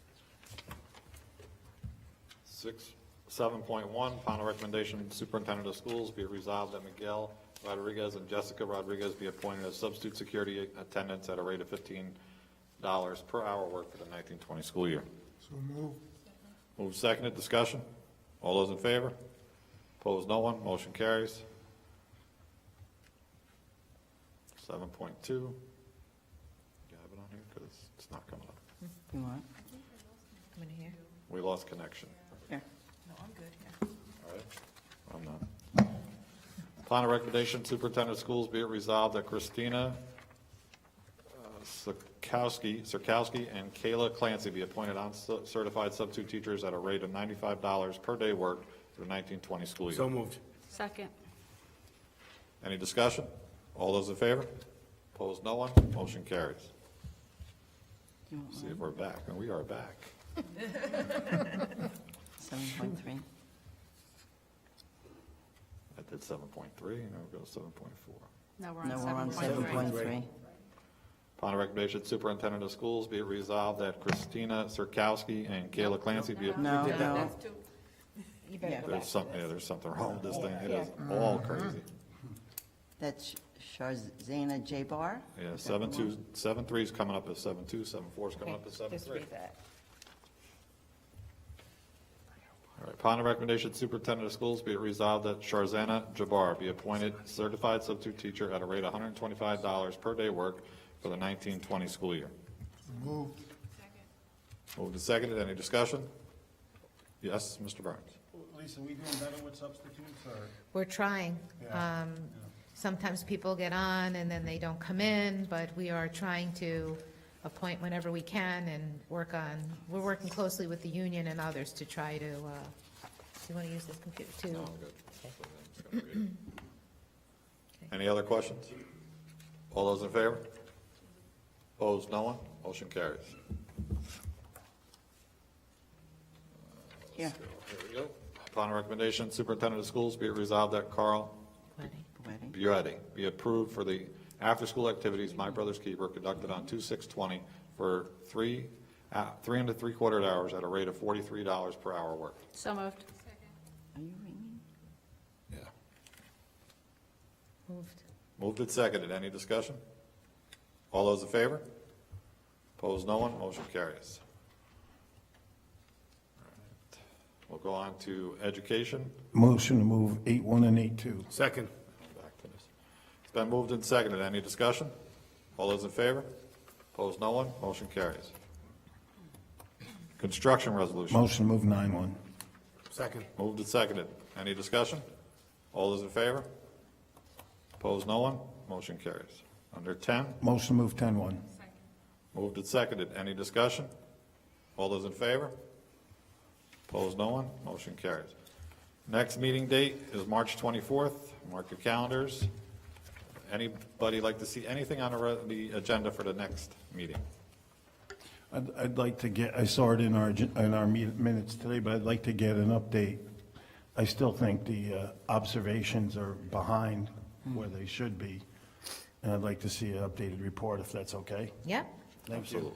7.1, upon the recommendation of the Superintendent of Schools, be it resolved that Miguel Rodriguez and Jessica Rodriguez be appointed as substitute security attendants at a rate of $15 per hour work for the 1920 school year. So moved. Moved seconded, discussion. All those in favor? Opposed, no one. Motion carries. 7.2. You have it on here because it's not coming up. You want? Come in here. We lost connection. Here. No, I'm good here. All right. I'm not. Upon the recommendation, Superintendent of Schools, be it resolved that Christina Sirkowski and Kayla Clancy be appointed certified substitute teachers at a rate of $95 per day work for the 1920 school year. So moved. Second. Any discussion? All those in favor? Opposed, no one. Motion carries. See if we're back, and we are back. 7.3. I did 7.3, and now we go to 7.4. No, we're No, we're on 7.3. Upon the recommendation, Superintendent of Schools, be it resolved that Christina Sirkowski and Kayla Clancy be. No, did that no. one. You better go back. There's something wrong with this thing. It is all crazy. That's Sharzana Jabbar. Yeah, 7.2, 7.3 is coming up as 7.2, 7.4 is coming up as Just 7.3. read that. All right. Upon the recommendation, Superintendent of Schools, be it resolved that Sharzana Jabbar be appointed certified substitute teacher at a rate of $125 per day work for the 1920 school year. Moved. Moved and seconded. Any discussion? Yes, Mr. Burns. Lisa, are we doing better with substitutes, or? We're trying. Yeah. Sometimes people get on and then they don't come in, but we are trying to appoint whenever we can and we're working closely with the union and others to try to, you want to use this computer too? No, I'm good. Any other questions? All those in favor? Opposed, no one? Motion carries. Here. Here we go. Upon the recommendation, Superintendent of Schools, be it resolved that Carl Buetti be approved for the after-school activities My Brother's Keeper conducted on 2/6/20 for 3 3¾ hours at a rate of $43 per hour work. So moved. Are you ringing? Yeah. Moved. Moved and seconded. Any discussion? All those in favor? Opposed, no one. Motion carries. All right. We'll go on to education. Motion to move 8.1 and 8.2. Second. Back to this. It's been moved and seconded. Any discussion? All those in favor? Opposed, no one. Motion carries. Construction resolution. Motion to move 9.1. Second. Moved and seconded. Any discussion? All those in favor? Opposed, no one. Motion carries. Under 10, Motion to move 10.1. moved and seconded. Any discussion? All those in favor? Opposed, no one. Motion carries. Next meeting date is March 24th. Mark your calendars. Anybody like to see anything on the agenda for the next meeting? I'd like to get, I saw it in our minutes today, but I'd like to get an update. I still think the observations are behind where they should be, and I'd like to see an updated report if that's okay. Yep. Thank you.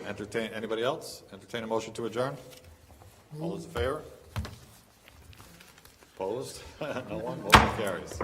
Absolutely. Anybody else? Entertain a motion to adjourn? All those in favor? Opposed? No one? Motion carries.